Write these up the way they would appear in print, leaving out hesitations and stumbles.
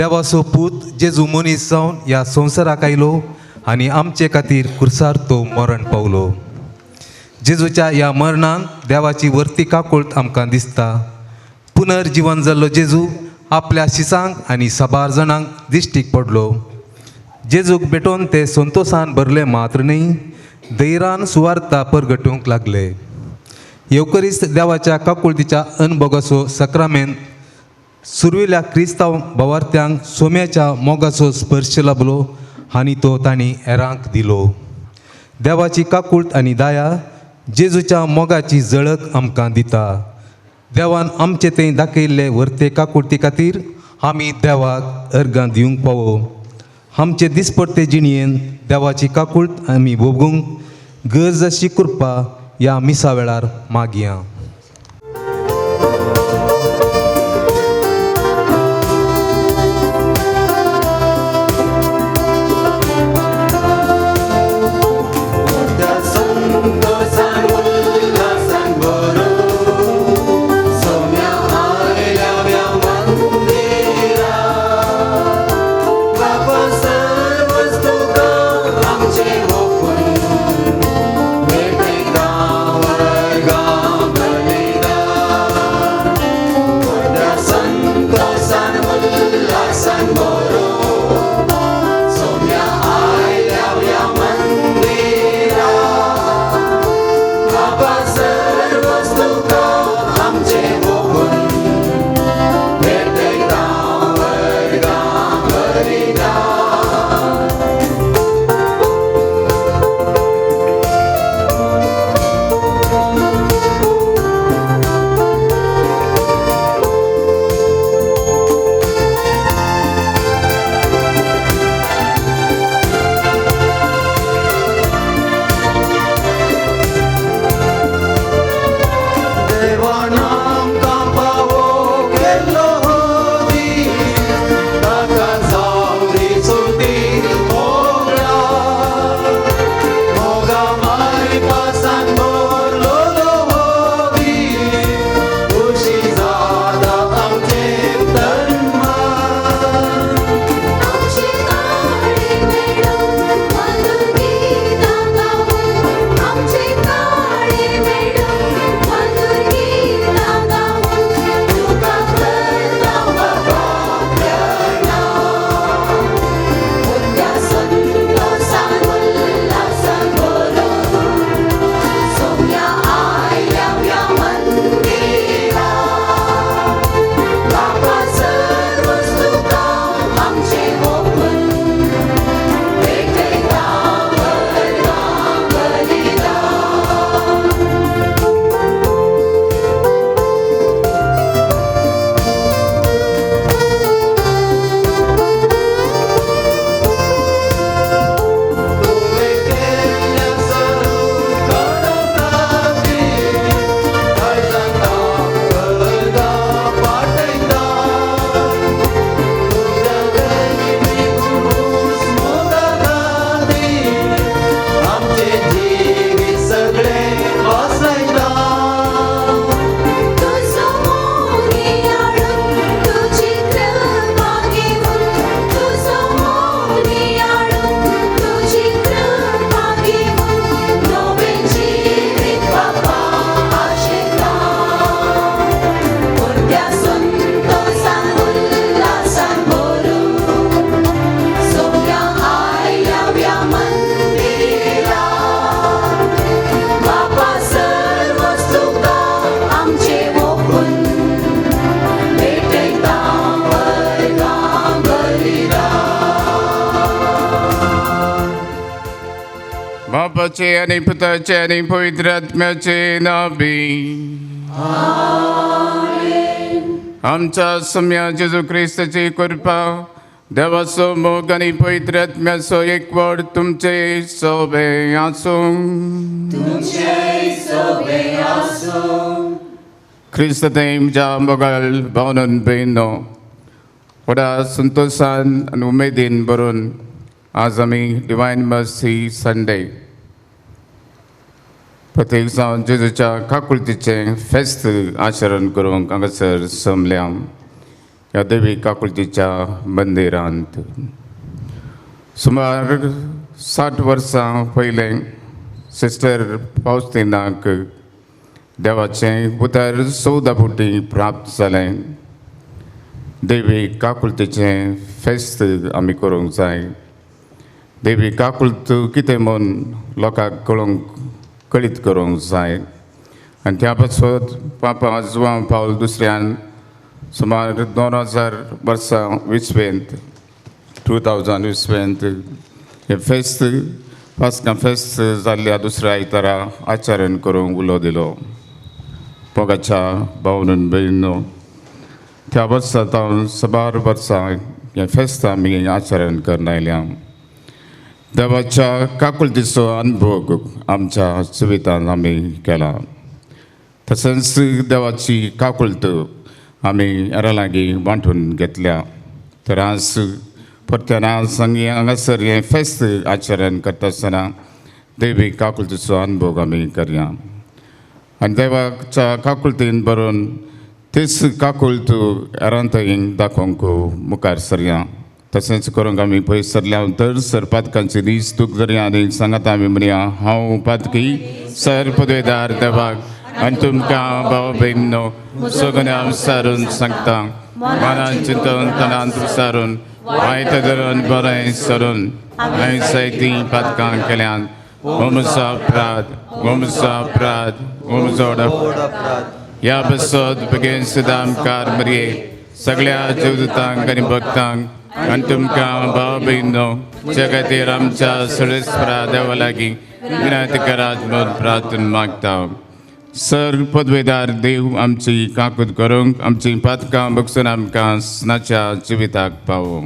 देवाचो पूत जेजू मनीस जावन ह्या संवसाराक आयलो आनी आमचे खातीर कुर्सार तो मरण पावलो. जेजूच्या ह्या मरणान देवाची वर्ती काकूळट आमकां दिसता. पुनर्जीवन जाल्लो जेजू आपल्या शिसांक आनी साबार जाणांक दिश्टीक पडलो. जेजूक भेटोवन ते संतोशान भरले मात्र न्ही, धैर्यान सुवार्ता परगटूंक लागले. येवकरीस्त देवाच्या काकुळतीच्या अनुभवाचो सक्रामेंत सुरविल्ल्या क्रिस्तांव भावार्थ्यांक सोम्याच्या मोगाचो स्पर्श लाभलो आनी तो तांणी हेरांक दिलो. देवाची काकुळट आनी दया जेजूच्या मोगाची झळक आमकां दिता. देवान आमचे थंय दाखयल्ले वर्ते काकुळटी खातीर आमी देवाक अर्गां दिवंक फावो. आमचे दिसपडते जिणयेन देवाची काकुळट आमी भोगूंक गरज अशी कृपा ह्या मिसा वेळार मागया. बापाचे आणि पुताचे आणि पवित्र आत्म्याचे नावे. आमच्या सम्या जेजू ख्रिस्ताची कृपा, देवाचो मोग आणि पवित्र आत्म्याचो एकवट तुमचे सोबे आसूं. ख्रिस्त तेमच्या मोगाल भावनान बेनो व्हडा संतोषान आनी उमेदीन भरून आज आमी डिवायन मर्सी संडे प्रत्येक जावन जेजूच्या काकुळतीचें फेस्त आचरण करूंक हांगासर जमल्या. या देवी काकुळतीच्या मंदिरांत सुमार 60 वर्सां पयले सिस्टर फाउस्तिनाक देवाचें उतर 14 फावटी प्राप्त जालें. देवी काकुळतीचें फेस्त आमी करूंक जाय. देवी काकुळत कितें म्हूण लोकांक कळीत करूंक जाय. आनी त्या पासत पापा जुआंव पावल दुसऱ्यान सुमार 2000 वर्सां विसवेंत 2000 विसवेंत हे फेस्त पास्का फेस्त जाल्ल्या दुसऱ्या आयतारा आचरण करूंक उलो दिलो. मोगाच्या भावन भयणो, त्या वर्सा जावन 12 वर्सां हें फेस्त आमी आचरण करून आयल्या. देवाच्या काकुळतीचो अनुभव आमच्या जिवितांत आमी केला. तशेंच देवाची काकुळत आमी हेरां लागीं वांटून घेतल्या. तर आज परत्यान आज हांगासर हें फेस्त आचरण करता आसतना देवी काकुळतीचो अनुभव आमी करया. आनी देवाच्या काकुळतीन बरोवन तीच काकुळत हेरांतय दाखोवंक मुखार सरया. तशेंच करूंक आमी पयस सरल्या तर सर पातकांची दीस दूख धरया आनी सांगात आमी म्हणया, हांव पातकी सर पदवेदार देवाक आनी तुमकां भाव भयणो सगळें हांव सारून सांगता. मनान चिंतून तनांत विचारून वायट धरून बरें सरून हांवें जायतीं पातकां केल्यात. हो म्हजो अपराध, हो म्हजो ह्या बसत बेगीन सुदामकार मरये सगळ्या जीवदूतांक आनी भक्तांक आनी तुमकां भाव भयणो जे खातीर आमच्या सळेस्परा देवा लागीं विनंती करात म्हूण प्रार्थना मागता. सर पदवेदार देव आमची काकूट करूंक आमची पातकां बगसून आमकां सनाच्या जिविताक पावो.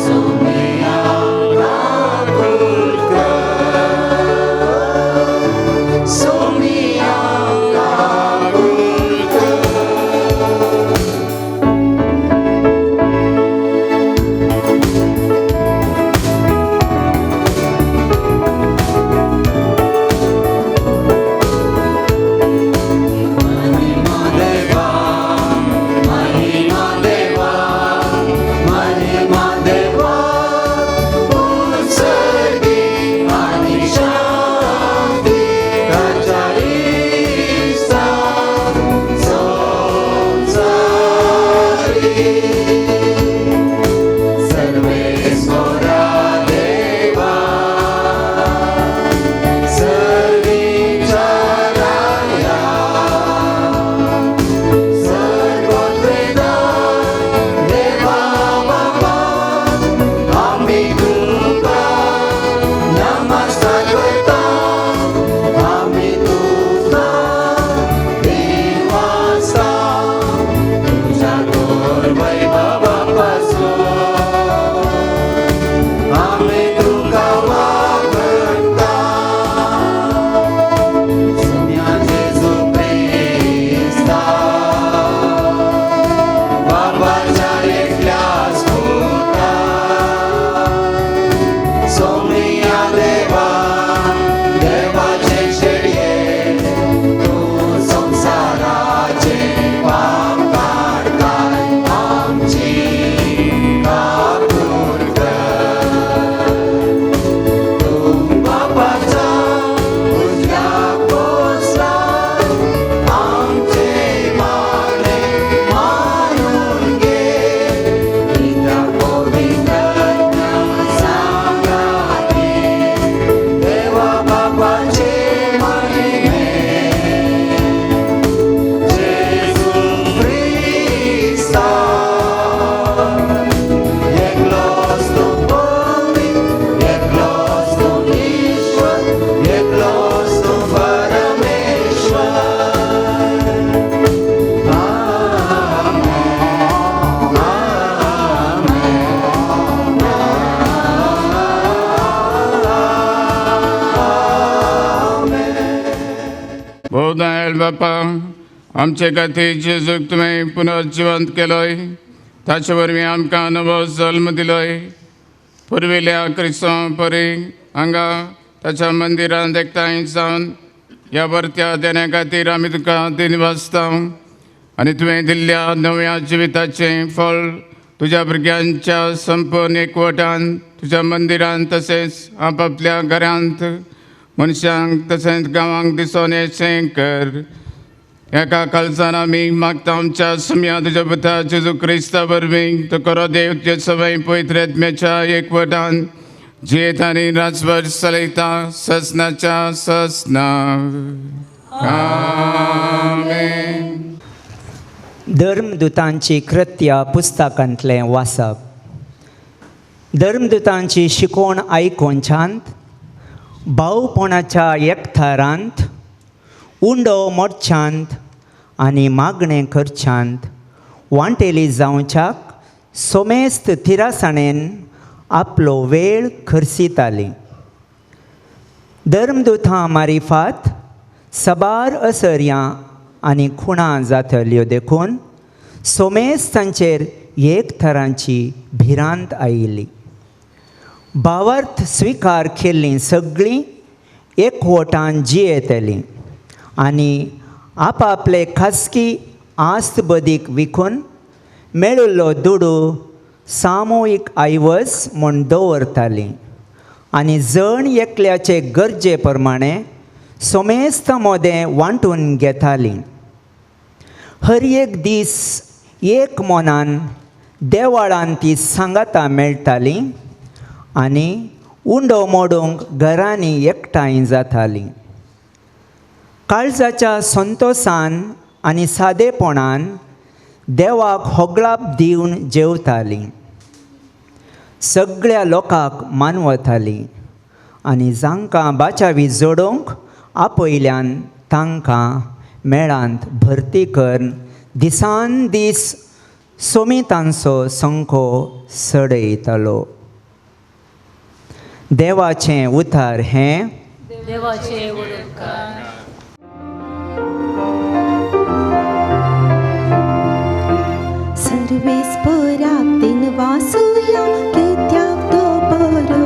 So हो दयाळ बापा, आमचे खातीर जेजूक तुवें पुनर्जिवंत केलोय, ताचे वरवीं आमकां नवो जल्म दिलोय. पुर्विल्ल्या क्रिस्तांव परी हांगा ताच्या मंदिरांत एकठांय जावन ह्या वर्त्या देण्या खातीर आमी तुका दिनवासता. आनी तुवें दिल्ल्या नव्या जिविताचें फळ तुज्या भुरग्यांच्या संपूर्ण एकवटान तुज्या मंदिरांत तशेंच आपापल्या घरांत मनशांक तशेंच गांवांक दिसोन येचें कर. एका काळजान आमी मागता आमच्या सुम्या तुज्या पुता जेजू क्रिस्ता वरवीं तो खरो देव तुजे सवय पवित्र आत्म्याच्या एकवटान जियेत आनी राजभर चलयता ससनाच्या ससना. आमेन. धर्मदुतांची कृत्या पुस्तकांतलें वाचप. धर्मदुतांची शिकोवण आयकोनच्यान भावपणाच्या एकठारांत उंडो मोडच्यांत आनी मागणें करच्यांत वांटेली जावच्याक सोमेस्त थिरासणेन आपलो वेळ खर्चिताली. धर्मदुतां मारिफात सबार असर्यां आनी खुणां जातल्यो देखून सोमेस्तांचेर एक तरांची भिरांत आयिल्ली. भावार्थ स्विकार केल्लीं सगळीं एकवटान जियेतलीं आनी आपआपले खासगी आस्त बदीक विकून मेळिल्लो दुडू सामुहीक आयवज म्हूण दवरतालीं आनी जण एकल्याचे गरजे प्रमाणें सोमेस्त मोदें वांटून घेतालीं. हर एक दीस एक मोनान देवाळांत ती सांगाता मेळटालीं आनी उंडो मोडूंक घरांनी एकठांय जातालीं. काळजाच्या संतोशान आनी सादेपणान देवाक होगळाप दिवन जेवतालीं. सगळ्या लोकांक मानवतालीं आनी जांकां बाचावी जोडूंक आपयल्यान तांकां मेळांत भरती करून दिसान दीस सोमितांचो संको सडयतालो. देवाचें उतार हें. देवाचे उडोवकार. सर्वेस्पराक दिनवासुया कित्याक तो बरो,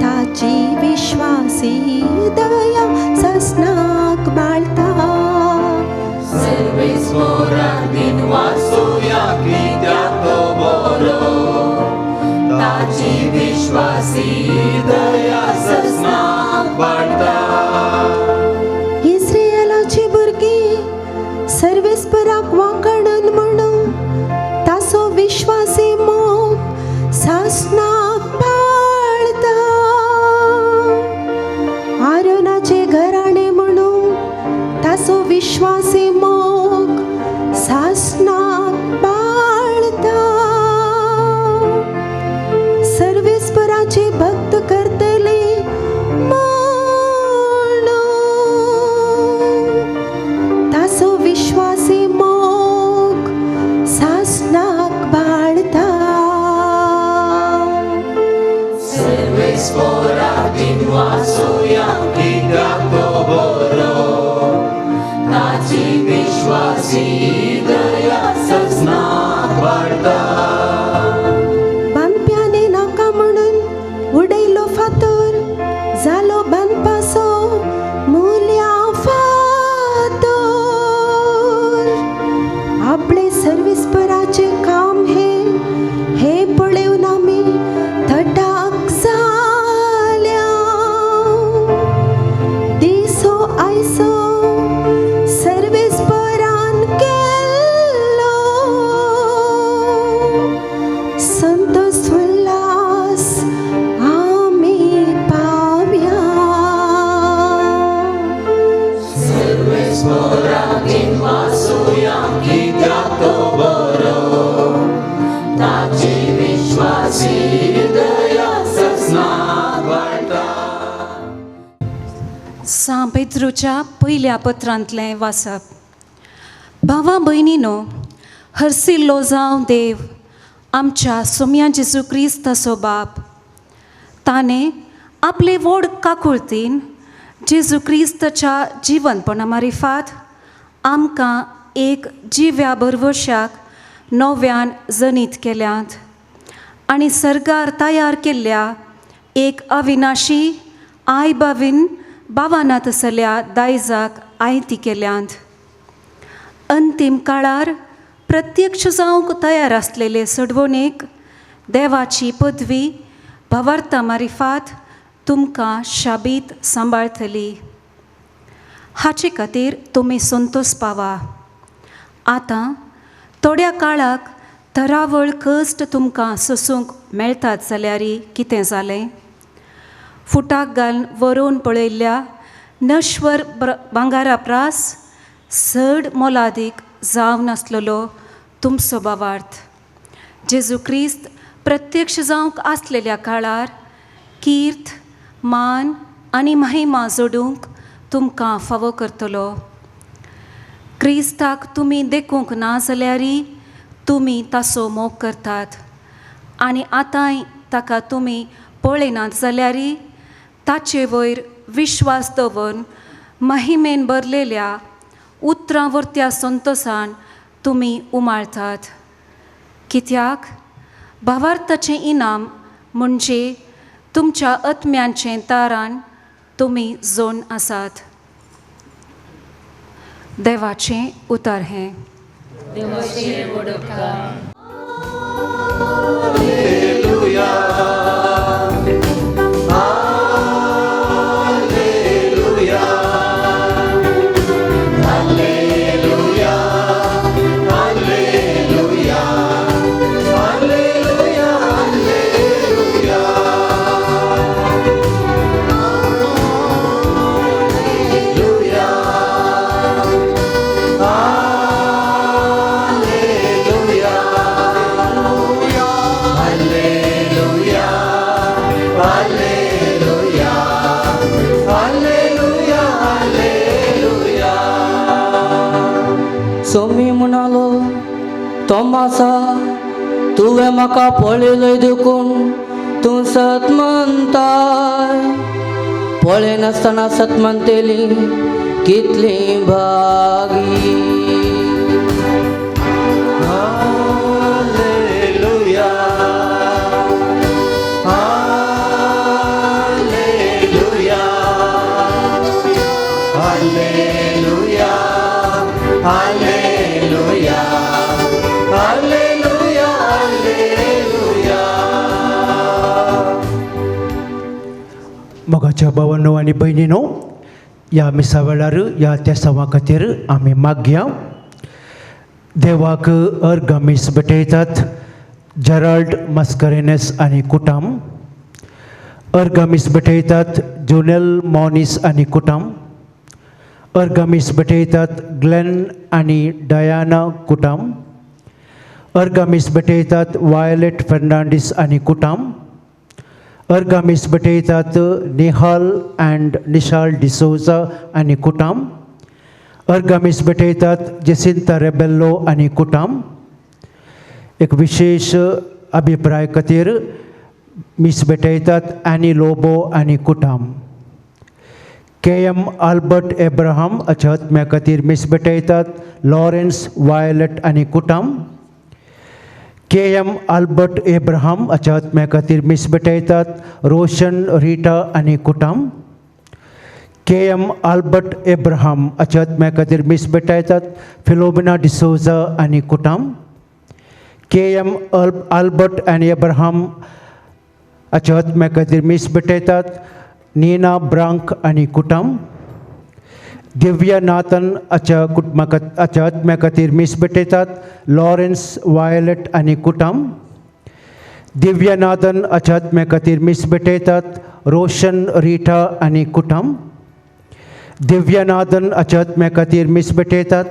ताची विश्वासी दया ससनाक बाळता. सर्वेस्पराक दिनवासुया कित्याक तो बरो, ताची विश्वासी दया ससनाक बाळता. इस्रायेलाची भुरगीं सर्वेस्पराक वांकडन म्हणून ताचो विश्वासी मोग सासनाक बाळता. आरोनाचे घराणे म्हणून ताचो विश्वासी मोग सासनाक बाळता. सर्वेस्पराचे भक्त करतले ताचो विश्वासी मोग सासनाक बाळता. सर्वेस्पराक दिनवासुया कित्याक तो बरो, ताची विश्वासी दया ससनाक बाळता. बांदप्याने नाका म्हणून उडयलो फातर जालो बांदपाचो मुल्या फातर. आपले सर्वेस्पराचे काम हे पळेवन आमी थटाक जाल्या. दिसो आयसो सर्वेस्परान केल्लो संतोष उल्हास आमी पावया. सर्वेस्पराक दिनवासुया कित्याक तो बरो, ताची विश्वासी दया ससनाक बाळता. सा पेद्रूच्या पयल्या पत्रांतलें वाचप. भावा भयणीनो, हरसिल्लो जावं देव आमच्या सोम्या जेजू क्रिस्ताचो बाप. ताणें आपले व्हड काकुळतीन जेजू क्रिस्तच्या जिवनपणा मारिफात आमकां एक जिव्या भरवशाक नव्यान जनीत केल्यांत आनी सर्गार तयार केल्ल्या एक अविनाशी आई बावीन भावानात असल्या दायजाक आयती केल्यांत. अंतीम काळार प्रत्यक्ष जावंक तयार आसलेले सडवणेक देवाची पदवी भावार्था मारिफात तुमकां शाबीत सांबाळटली. हाचे खातीर तुमी संतोश पावा. आतां थोड्या काळाक तरावळ कश्ट तुमकां सोसूंक मेळटात जाल्यार कितें जालें? फुटाक घालून व्हरून पळयल्ल्या नश्वर भांगारा प्रास चड मोलादीक जावं नासलेलो तुमचो भावार्थ जेजू क्रिस्त प्रत्यक्ष जावंक आसलेल्या काळार कीर्त मान आनी महिमा जोडूंक तुमकां फावो करतलो. क्रिस्ताक तुमी देखूंक ना जाल्यार तुमी ताचो मोग करतात आनी आतांय ताका तुमी पळयनात जाल्यार ताचे वयर विश्वास दवरून महिमेन भरलेल्या उतरांवरत्या संतोशान तुमी उमाळतात. कित्याक भावार्थाचें इनाम म्हणजे तुमच्या आत्म्यांचें तारण तुमी जोन आसात. देवाचें उतर हें. सोमी म्हणालो, तोमासा तुवें म्हाका पळयलय देखून तूं सत म्हणटाय. पळय नासतना सत म्हणटली कितली भागी. Hallelujah hallelujah hallelujah hallelujah hallelujah hallelujah. मोगाच्या भावांनो आनी भयणीनो, ह्या मिसा वेळार ह्या तेसावा खातीर आमी मागया. देवाक अर्गामीस भेटयतात जेराल्ड मास्कारेनेस आनी कुटाम. अर्गामीस भेटयतात जोनेल मॉनिस आनी कुटाम. अर्गामीस भेटयतात ग्लेन आनी डायाना कुटाम. अर्गामीस भेटयतात वायलेट फर्नांडीस आनी कुटाम. अर्गामीस भेटयतात निहाल अँड निशाल डिसोजा आनी कुटाम. अर्गामीस भेटयतात जेसिंता रेबेल्लो आनी कुटाम. एक विशेष अभिप्राय खातीर मीस भेटयतात एनी लोबो आनी कुटाम. KM आल्बर्ट एब्राहम हाच्या आत्म्या खातीर मीस भेटयतात लॉरेन्स वायलेट आनी कुटाम. KM आल्बर्ट एब्राहम हाच्या आत्म्या खातीर मीस भेटयतात रोशन रिटा आनी कुटाम. KM आल्बर्ट एब्राहम हाच्या आत्म्या खातीर मीस भेटयतात फिलोमिना डिसोजा आनी कुटाम. KM आल्बर्ट आनी एब्राहम हाच्या आत्म्या खातीर मीस भेटयतात नीना ब्रांक आनी कुटाम. दिव्या नाथन हाच्या आत्म्या खातीर मीस भेटयतात लॉरेन्स वायलेट आनी कुटाम. दिव्या नाथन हाच्या आत्म्या खातीर मीस भेटयतात रोशन रिटा आनी कुटाम. दिव्या नाथन हाच्या आत्म्या खातीर मीस भेटयतात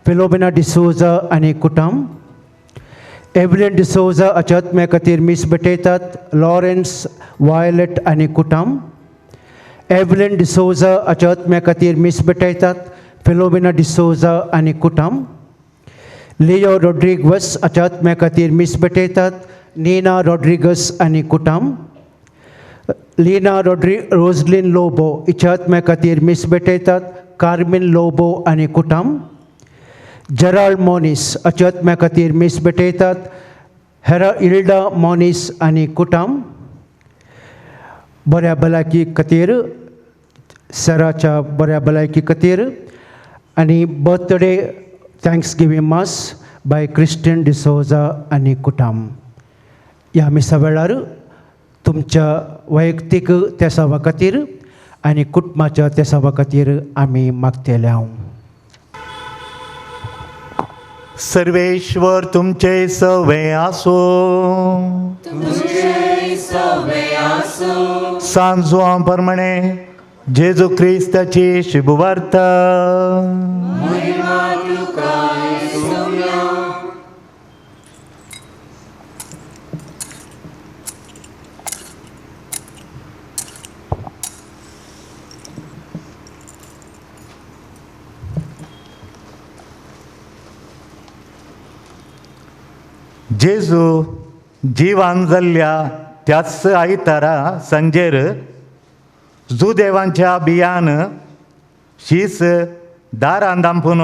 फिलोमिना डिसोजा आनी कुटाम. एवलिन डिसोजा हाच्या आत्म्या खातीर मीस भेटयतात लॉरेन्स वायलेट आनी कुटाम. एवलिन डिसोजा हाच्या आत्म्या खातीर मीस भेटयतात फिलोमिना डिसोजा आनी कुटाम. लियो रॉड्रिगस हाच्या आत्म्या खातीर मीस भेटयतात नीना रॉड्रिगस आनी कुटाम. लीना रोजलिन लोबो हिच्या आत्म्या खातीर मीस भेटयतात. कार्मिन लोबो आनी कुटुंब. जेराल्ड मोनिस हाच्या आत्म्या खातीर मीस भेटयतात. हेरा इल्डा मोनिस आनी कुटुंब. बऱ्या भलायकी खातीर सराच्या बऱ्या भलायकी खातीर. आनी birthday thanks giving mass by Christian D'Souza आनी कुटुंब. ह्या मिसा वेळार तुमच्या वैयक्तीक तेसावा खातीर आनी कुटुंबाच्या तेसावा खातीर आमी मागतेले हांव. सर्वेश्वर तुमचे सवे आसो. सांजो प्रमाणे जेजू क्रिस्ताची शुभवार्ता. जेजू जिवान जाल्ल्या त्याच आयतारा सांजेर जुदेवांच्या बियान शीस दारां दांपून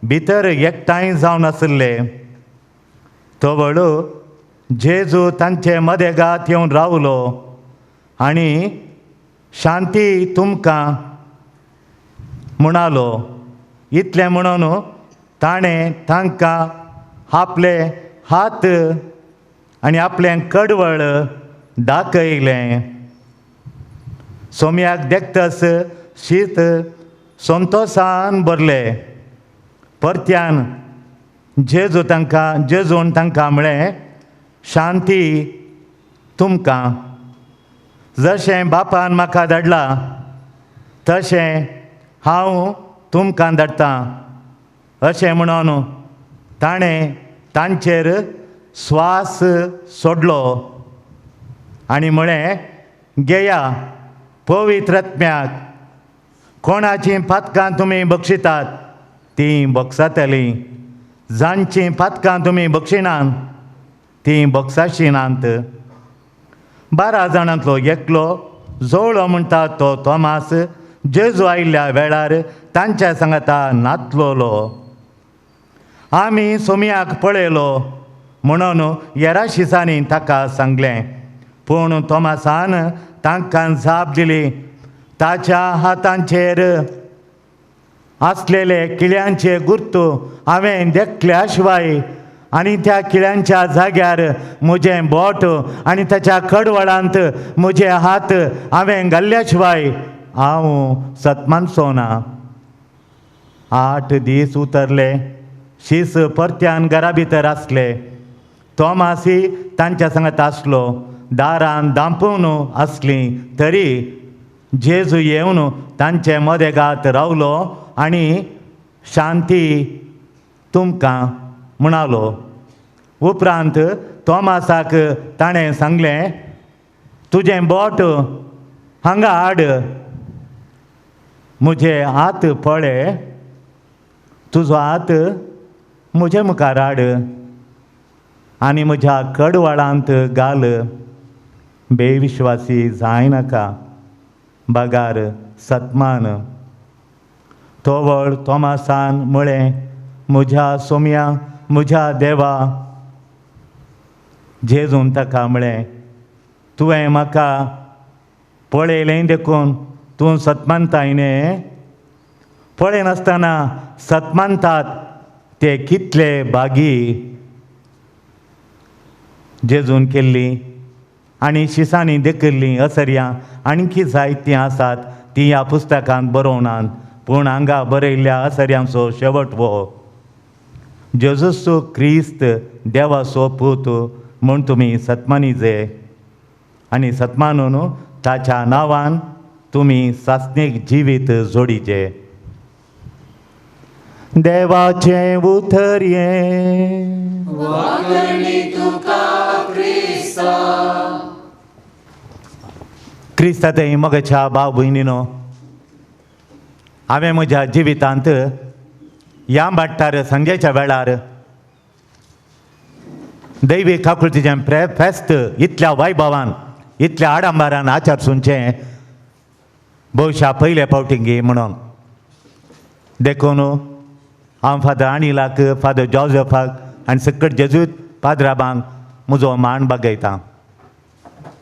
भितर एकठांय जावन आसले. तवळ जेजू तांचे मदेगांत येवन रावलो आनी शांती तुमकां म्हणालो. इतलें म्हणून ताणें तांकां आपले हात आनी आपलें कडवळ दाखयलें. सोम्याक देखतस शीत संतोशान भरलें. परत्यान जेजून तांकां म्हळें, शांती तुमकां. जशें बापान म्हाका धाडला तशें हांव तुमकां धाडटां. अशें म्हणून ताणें तांचेर स्वास सोडलो आनी म्हळें, घेया पवित्र आत्म्याक. कोणाचीं पातकां तुमी बक्षितात तीं बक्षातलीं. जांचीं पातकां तुमी बक्षिनात तीं बक्षाशिनात. 12 जाणांतलो एकलो जवळो म्हणटा तो तोमास जेजू आयिल्ल्या वेळार तांच्या सांगाता नाचलोलो. आमी सोम्याक पळयलो म्हणून येराशिसांनी ताका सांगलें. पूण तोमासान तांकां जाप दिली, ताच्या हातांचेर आसलेले किळ्यांचे गुर्तू हांवें देखल्या शिवाय आनी त्या किळ्यांच्या जाग्यार म्हजें बोट आनी ताच्या कडवळांत म्हजे हात हांवें घाल्ल्या शिवाय हांव सतमानचो ना. 8 दीस उतरले. शीस परत्यान घरा भितर आसले. तोमासी तांच्या सांगात आसलो. दारां दांपून आसलीं तरी जेजू येवन तांचे मदेगांत रावलो आनी शांती तुमकां म्हणालो. उपरांत तोमासाक ताणें सांगलें, तुजें बोट हांगा हाड. म्हजे हात पळय. तुजो हात म्हजे मुखार हाड आनी म्हज्या कडवळांत घाल. बेविश्वासी जायनाका. बागार सतमान. तोवळ तोमासान म्हळें, म्हज्या सोम्या, म्हज्या देवा. जेजून ताका म्हळें, तुवें म्हाका पळयलें देखून तूं सतमानताय न्ही. पळयनासतना सतमानतात ते कितले बागी. जेजून केल्ली आनी शिसांनी देखिल्लीं असर्यां आणखी जायतीं आसात तीं ह्या पुस्तकांत बरोवनात. पूण हांगा बरयल्ल्या असर्यांचो शेवट हो. जेजूचो क्रिस्त देवाचो पूत म्हूण तुमी सतमानिजे आनी सतमानून ताच्या नांवान तुमी सासणीक जिवीत जोडिचे. देवाचें उतरये. क्रिस्तांतय मोगाच्या भाव भयणीनो, हांवें म्हज्या जिवितांत ह्या भाट्टार सांजेच्या वेळार दैवीक आकृतीचें फेस्त इतल्या वैभवान इतल्या आडंबरान आचार सुनचें भविश्या पयले फावटींगी म्हणून देखून हांव फादर अनिलाक फादर जॉझफाक आनी सकट जेजूत पाद्राबांक म्हजो मान बागयतां.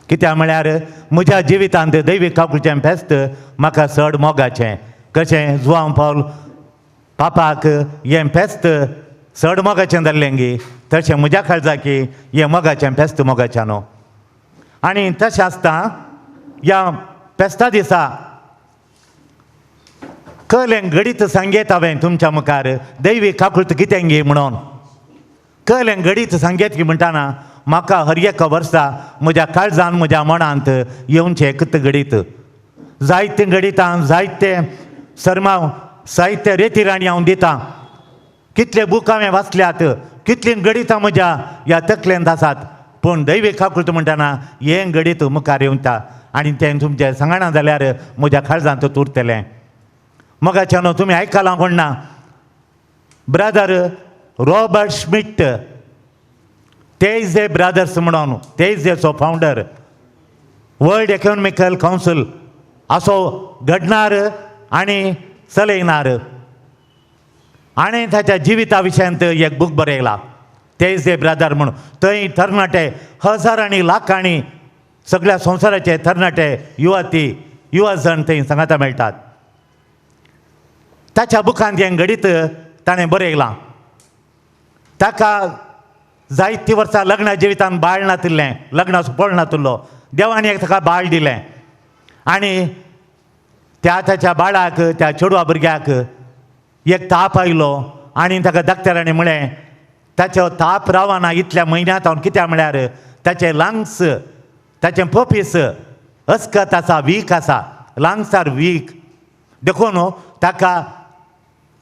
कित्याक म्हळ्यार म्हज्या जिवितांत दैवीक काकुळचें फेस्त म्हाका चड मोगाचें. कशें जुआंव पौल पापाक हें फेस्त चड मोगाचें जाल्लें गी, तशें म्हज्या काळजाकी हें मोगाचें फेस्त मोगाचें न्हू. आनी तशें आसता ह्या फेस्ता दिसा कळलें घडीत सांगेत हांवें तुमच्या मुखार दैवीक काकुळत कितें गी म्हणून. कळलें घडीत सांगेत की म्हणटाना म्हाका हर एक वर्सा म्हज्या काळजान म्हज्या मनांत येवचें कत घडीत. जायते घडितां जायते सरमाव साहित्य रेतीराणी हांव दितां. कितले बूक हांवें वाचल्यात, कितलीं घडितां म्हज्या ह्या तकलेंत आसात, पूण दैवीक काकुळत म्हणटाना हें घडीत मुखार येवता आनी तें तुमचें सांगणा जाल्यार म्हज्या काळजांत उरतलें. मोगाचें न्हू. तुमी आयकलां कोण ना, ब्रदर रॉबर्ट श्मिट, ते इज ए ब्रदर्स म्हणून, ते इज एचो फावंडर, वर्ल्ड इकॉनॉमिकल कावन्सील असो घडणार आनी चलयणार. आनी ताच्या जिविता विशयांत एक बूक बरयला, ते इज ए ब्रदर म्हणून. थंय तरणाटे हजारांनी लाखांनी सगळ्या संवसाराचे तरणाटे युवा जण थंय सांगाता मेळटात. ताच्या बुकांत हें घडीत ताणें बरयलां. ताका जायतीं वर्सां लग्ना जिवितांत बाळ नातिल्लें, लग्न पळ नातिल्लो. देवान एक ताका बाळ दिलें आनी ताच्या बाळाक, त्या चेडवा भुरग्याक एक ताप आयलो आनी ताका डॉक्टरांनी म्हळें ताचो ताप रावना इतल्या म्हयन्यांत हांव. कित्याक म्हळ्यार ताचे लंग्स, ताचें पपीस अस्कत आसा, वीक आसा, लंग्स आर वीक. देखून ताका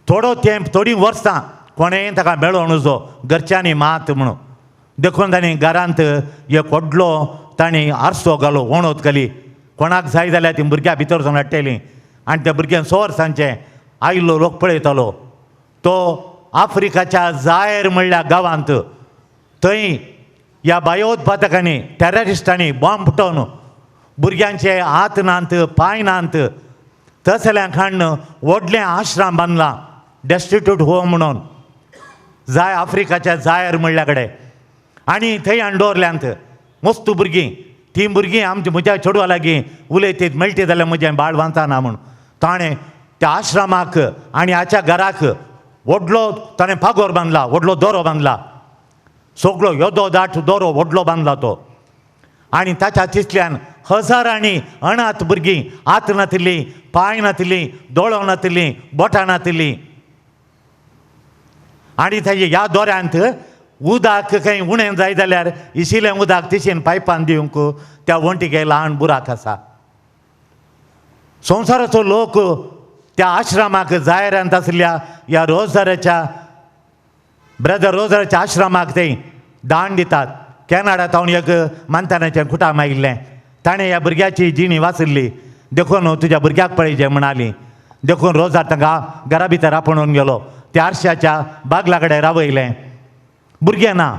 थोडो तेंप, थोडीं वर्सां कोणेंय ताका मेळो नजो, घरच्यांनी मात म्हणून. देखून ताणें घरांत एक व्हडलो ताणें आरसो घालो, वणोत घाली. कोणाक जाय जाल्यार तीं भुरग्यां भितर वचून हाडटलीं आनी त्या भुरग्यान 100 वर्सांचें आयिल्लो लोक पळयतालो. तो आफ्रिकाच्या जायर म्हणल्या गांवांत, थंय ह्या भयोत्पादकांनी, टॅररिस्टांनी बॉम्ब फुटोवन भुरग्यांचे हात नांत, पांय नांत, तसल्यांक हाडून व्हडलें आश्रम बांदलां, डेस्टिट्यूट होम म्हणून, जाय आफ्रिकाच्या जायर म्हणल्या कडेन. आनी थंय हाडून दवरल्यांत मस्त भुरगीं. तीं भुरगीं म्हज्या चेडवा लागीं उलयतीत, मेळटी जाल्यार म्हजें बाळ वाचना म्हूण. ताणें त्या आश्रमाक आनी हाच्या घराक व्हडलो ताणें पागोर बांदला, व्हडलो दोरो बांदला, सगळो येदो दाट दोरो व्हडलो बांदला तो. आनी ताच्या तितल्यान हजारांनी अनाथ भुरगीं, हात नातिल्लीं, पांय नातिल्लीं, दोळो नातिल्लीं, बोटां नातिल्लीं. आनी ताजे ह्या दोऱ्यांत उदक खंय उणें जाय जाल्यार इशिलें उदक तिशेन पायपान दिवंक त्या वणटीक ल्हान बुराक आसा. संवसाराचो लोक त्या आश्रमाक, जायरांत आसल्या ह्या रोजाराच्या ब्रदर रोजाराच्या आश्रमाक थंय दान दितात. कॅनडांत हांव एक मानतानाचें कुटाम आयिल्लें. ताणें ह्या भुरग्याची जिणी वाचल्ली. देखून तुज्या भुरग्याक पळयचें म्हणाली. देखून रोजार तांकां घरा भितर आपणून गेलो. त्या आरश्याच्या बागला कडेन रावयलें. भुरगें ना.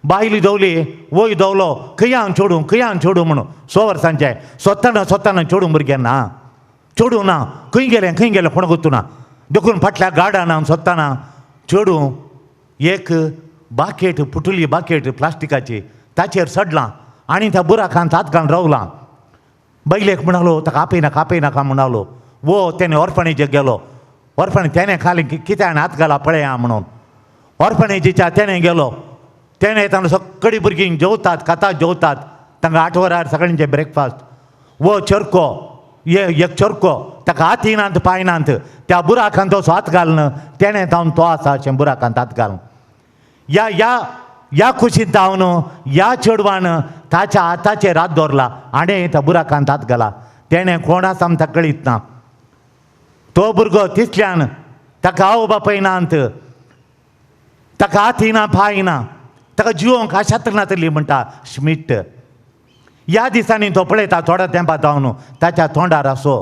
बायली दवली, वय दवलो, खंय चोडूं म्हणून. 100 वर्सांचें सोदताना चोडूं भुरगें ना, चोडूं ना. खंय गेलें कोण गुतूना. देखून फाटल्या गार्डनान सोदताना चेडूं एक बाकेट, फुटली बाकेट प्लास्टिकाची, ताचेर चडलां आनी त्या बुराकांत हात घालून रावलां. बैलेक म्हणालो ताका आपय नाका म्हणालो. वो तेणें ऑर्फनेजीक गेलो. तेणें खाली कित्यान हात घाला पळया म्हणून. ऑर्फनेजीच्या तेणें गेलो. तेणें येताना सगळीं भुरगीं जेवतात. तांकां 8 वरार सगळ्यांचें ब्रेकफास्ट. वो चरको, एक चरको, ताका हाती नात, पांय नात. त्या बुराकांत असो हात घालन तेणें जावन तो आसा अशें बुराकांत हात घालून. ह्या खुशींत हांव न्हू, ह्या चेडवान ताच्या हाताचेर हात दवरला आनी त्या बुराकांत हात घाला. तेणें कोण आसा आमकां कळीत ना. तो भुरगो तितल्यान ताका आवय बापूय नात, ताका हाती ना, पांय ना, ताका जिवोंक आशात नातली म्हणटा श्मिट. ह्या दिसांनी तो पळयता थोड्या तेंपात हांव न्हू, ताच्या तोंडार आसो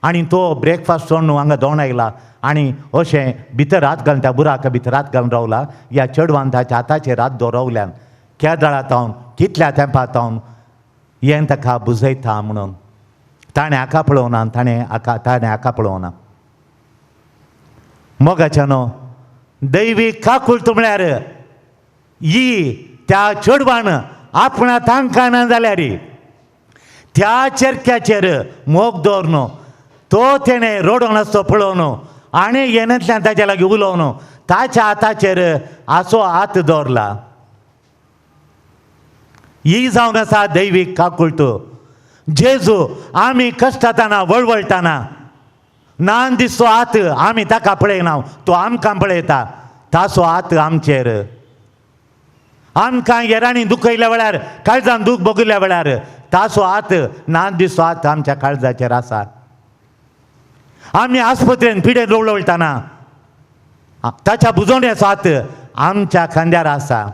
आनी तो ब्रेकफास्ट सोड न्हू हांगा दोन आयला आनी अशें भितर हात घालून त्या बुराका भितर हात घालून रावला. ह्या चेडवान ताच्या हाताचेर हात दवरवल्यान केदाळांत हांव कितल्या तेंपात हांव हें ताका बुजयता म्हणून ताणें हाका पळोवना ताणें हाका पळोवना. मोगाच्यानो दैवीक काकूळट म्हळ्यार ही त्या चेडवान आपणा तांकां ना जाल्यार त्या चेरक्याचेर मोग दवरन तो तेणें रडोन आसतो पळोवन आनी येण्यांतल्यान ताच्या लागीं उलोवन ताच्या हाताचेर आसो हात दवरला. ही जावन आसा दैवीक काकूळट. जेजू आमी कश्टातना वळवळटाना नान दिसतो हात आमी ताका पळयना, तो आमकां पळयता. ताचो हात आमचेर. आमकां येराणी दुखयल्या वेळार काळजान दूख भोगिल्ल्या वेळार ताचो हात नान दिसतो हात आमच्या काळजाचेर आसा. आमी आस्पत्रेन पिडेन वळवळटाना ताच्या बुजोवण्याचो हात आमच्या खांद्यार आसा.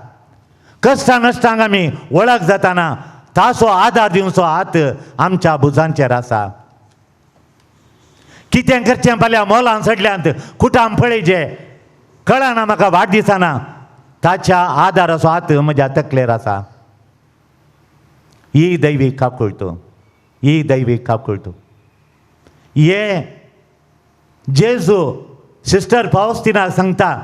कश्टा नश्टांक आमी वळख जाताना ताचो आदार दिवचो हात आमच्या बुजांचेर आसा. कितें करचें फाल्यां मोलान सडल्यांत खुटाम पळयचे कळना म्हाका वाट दिसना ताच्या आदाराचो हात म्हज्या तकलेर आसा. ही दैवीक काकूळट. ही दैवीक काकूळट. हे जेजू सिस्टर फावस्तिनाक सांगता.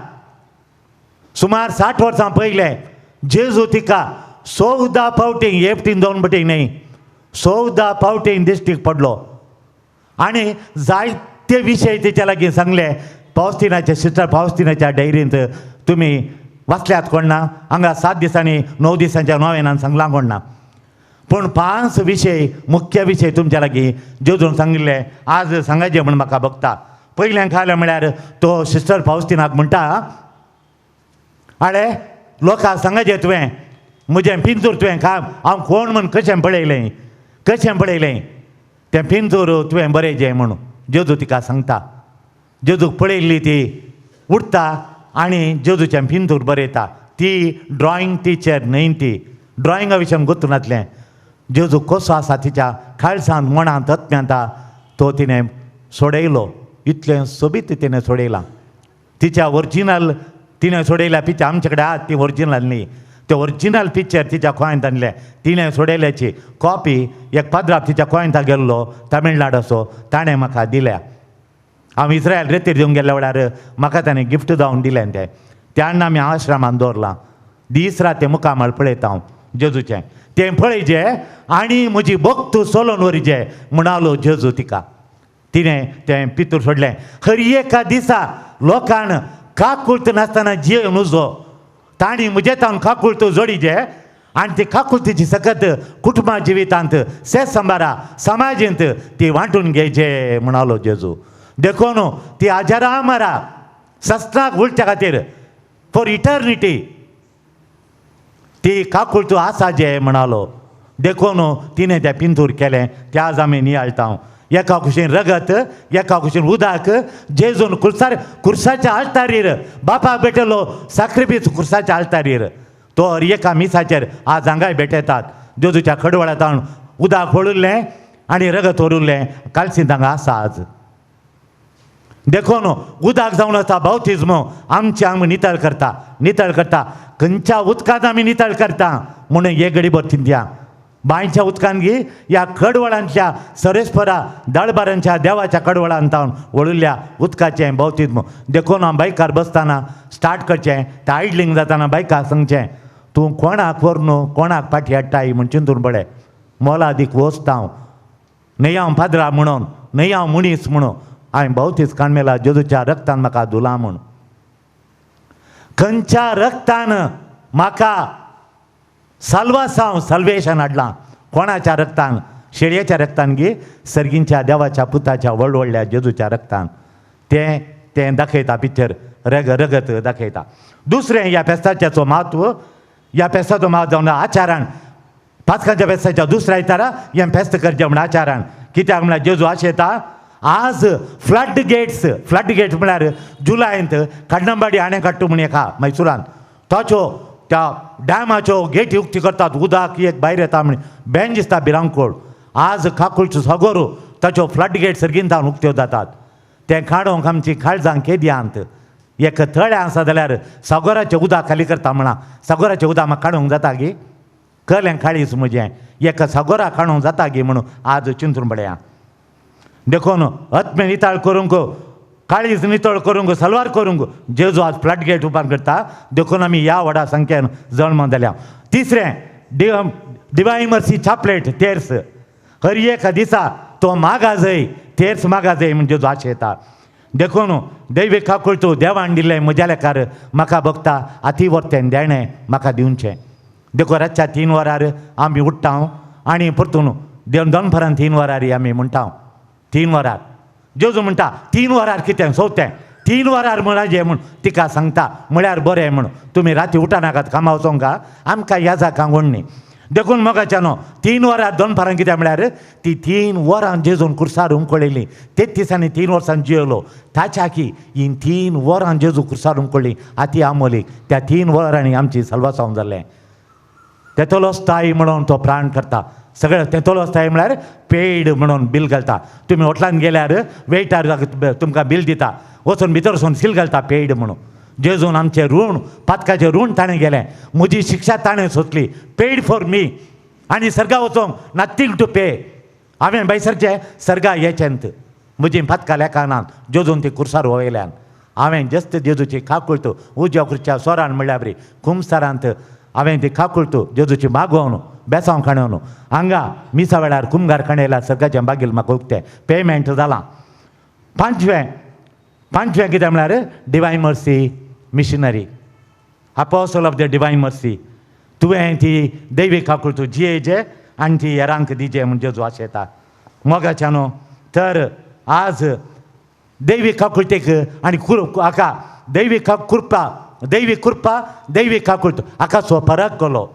सुमार 60 वर्सां पयले जेजू तिका 14 फावटीं हेपटीन 2 बटीं न्ही 14 फावटीं दिश्टीक पडलो आनी जायते विशय तिच्या लागीं सांगले. फावस्तिनाच्या सिस्टर फावस्तिनाच्या डायरींत तुमी वाचल्यात कोण ना. हांगा 7 दिसांनी 9 दिसांच्या नोवेनान सांगलां कोण ना. पूण 5 विशय मुख्य विशय तुमच्या लागीं जेजून सांगिल्ले आज सांगायचे म्हण म्हाका भोगता. पयल्यान खालें म्हळ्यार तो सिस्टर फावस्तिनाक म्हणटा आळे लोकांक सांगायचें तुवें म्हजें पिंजूर तुवें हांव कोण म्हण कशें पळयलें तें पिंजूर तुवें बरयचें म्हणून जेजू तिका सांगता. जेजूक पळयल्ली ती उठता आनी जेजूचें पिंजूर बरयता. ती ड्रॉइंग टिचर न्हय. ती ड्रॉइंगा विशयी गोतू नासलें. जेजू कसो आसा तिच्या काळजांत मनांत आत्म्यांता तो तिणें सोडयलो. इतलें सोबीत तिणें सोडयलां. तिच्या ओरिजिनल तिणें सोडयल्या पिक्चर आमचे कडेन आहात ती ओरिजिनल न्ही. ते ओरिजिनल पिक्चर तिच्या गोंयांत आणले. तिणें सोडयल्याची कॉपी एक पाद्राप तिच्या गोंयांत गेल्लो तामिळनाडाचो ताणें म्हाका दिल्या. हांव इस्रायल रेतीर दिवंक गेल्ल्या वेळार म्हाका ताणें गिफ्ट जावन दिलें तें. तेन्ना आमी आश्रमांत दवरलां. दीस रात तें मुकामाळ पळयता हांव जेजूचें. तें पळयचें आनी म्हजी भक्त सोलोन व्हरचें म्हणालो जेजू तिका. तिणें तें पितूर सोडलें. हर एका दिसा लोकांन काकूळट नासतना जियेवन उजो तांणी म्हजे तावन काकूळट जोडिचे आनी ती काकूळटीची सकत कुटुंबा जिवितांत सेस संबारा समाजींत ती वांटून घेवचे म्हणालो जेजू. देखून ती आजारा मारा सस्नाक उलच्या खातीर फॉर इटर्निटी ती काकूळट आसा जे म्हणालो. देखून तिणें तें पिंतूर केलें. तें आज आमी नियाळटा. एका कुशीन रगत एका कुशीन उदक जेजून कुर्साच्या आल्तारीर बापाक भेटलो साक्रिफीस कुर्साच्या आल्तारीर तो एका मिसाचेर आज हांगाय भेटयतात. जेजूच्या खडवळांत उदक वळुल्लें आनी रगत व्हरुल्लें कालसीन हांगा आसा आज. देखून उदक जावन आसा बावतिजम आमची आमी नितळ करता. खंयच्या उदकांत आमी नितळ करता म्हणून हे गडीभर थिंत्या बांयच्या उदकान गी ह्या कडवळांतल्या सरेस्परा दळबारांच्या देवाच्या कडवळांत वळुल्ल्या उदकाचें बावतिजम. देखून हांव बायकार बसतना स्टार्ट करचें तें आयडलींग जाताना बायकाक सांगचें तूं कोणाक व्हरनू कोणाक फाटी हाडटाय म्हण चिंतून पळय. मोला दीक वचता हांव न्हय हांव पाद्रा म्हणून न्हय हांव मनीस म्हणून हांवें बावतीज काणमेला जेजूच्या रक्तान म्हाका धुलां म्हूण. खंयच्या रक्तान म्हाका साल्वासांव साल्वेशन हाडलां. कोणाच्या रक्तान? शेळयेच्या रक्तान गे सर्गींच्या देवाच्या पुताच्या व्हडल्या जेजूच्या रक्तान. तें दाखयता पिक्चर रगत दाखयता. दुसरें ह्या फेस्ताचें म्हत्व. ह्या फेस्ताचो म्हत्व जावन आचारान पास्काच्या फेस्ताच्या दुसऱ्या आयतारा हें फेस्त करचें म्हण आचारान. कित्याक म्हळ्यार जेजू आशेता आज फ्लड गेट्स म्हळ्यार जुलायंत कन्नंबाडी आणेकट्टू म्हण एक आहा मैसुरान ताच्यो त्या डॅमाच्यो गेटी उक्ती करतात. उदक एक भायर येता म्हण बेन दिसता भिरांकोळ. आज काकूळट सगोर ताच्यो फ्लड गेट सर्गींतान उक्त्यो जातात. तें काडोवंक आमची काळजां केद्यांत. एक थळें आसा जाल्यार सागोराचें उदक खाली करता म्हणा. सागोराचें उदक म्हाका काडूंक जाता गे. कलें काळीज म्हजें एका सागोरा काणूंक जाता गे म्हणून आज चिंतून पडया. देखून आत्मे निताळ करूंक, काळीज नितळ करूंक, सलवार करूंक जेजू आज फ्लड गेट ओपन करता. देखून आमी ह्या व्हडा संख्येन जल्म जाल्या. तिसरें डिवायन मर्सी चापलेट तेर्स. हर एका दिसा तो मागा जाय, तेर्स मागा जाय म्हणजे जेजू आशेता. देखून दैवीक काकूळ तूं देवान दिल्लें म्हज्या लेकार म्हाका भोगता आती वर्तें देणें म्हाका दिवचें. देखून रातच्या 3 वरार आमी उठ्ठा आनी परतून दनपारां 3 वरार आमी म्हणटा 3 वरार. जेजू म्हणटा 3 वरार कितें सोवतें, 3 वरार म्हणाजें म्हूण तिका सांगता. म्हळ्यार बरें म्हूण तुमी राती उठनाकात कामा वचोंका, आमकां याजाकांक व्हडणी. देखून मोगाच्यानो 3 वरां दनपारां कितें म्हळ्यार ती 3 वरां जेजून कुर्सार उमकळिल्ली. 33 दिसांनी 3 वर्सां जियेलो. ताच्या की ही 3 वरां जेजू कुर्सार उमकळ्ळी आती आमोलीक. त्या 3 वरांनी आमची सल्वासांव जाल्लें. तेतलो स्थायी म्हणून तो प्राण करता. सगळें तेतलो स्थायी म्हळ्यार पेड म्हणून बील घालता. तुमी हॉटलान गेल्यार वेटार तुमकां बील दिता, वचून भितर वचून सील घालता पेड म्हणून. जेजून आमचें ऋण, पातकाचें ऋण ताणें गेलें, म्हजी शिक्षा ताणें सोंसली, पेड फॉर मी. आनी सर्गा वचोंक नथींग टू पे. हांवें बैसरचें सर्गा येचेंत म्हजी पातकां लेखानात जेजून ती कुर्सार वयल्यान. हांवें जस्त जेजूची काकुळत उज्या कुर्च्या स्वरान म्हणल्यार बरी खुमसारांत हांवें ती काकुळत जेजूची मागोवन बेसांव खाणेवन हांगा मिसा वेळार कुमगार खाणयला सर्गाचें बागील म्हाका उक्तें पेमेंट जालां. पांचवें कितें म्हळ्यार divine mercy missionary, apostle of the divine mercy. तुवें ती दैवीक काकूळ तूं जियेचें आनी ती हेरांक दिजें म्हणजे जेजू आशेता. मोगाच्यानो तर आज दैवीक काकुळतेक आनी हाका दैवीक कृपा दैवीक काकुळत हाकाचो फरक केलो.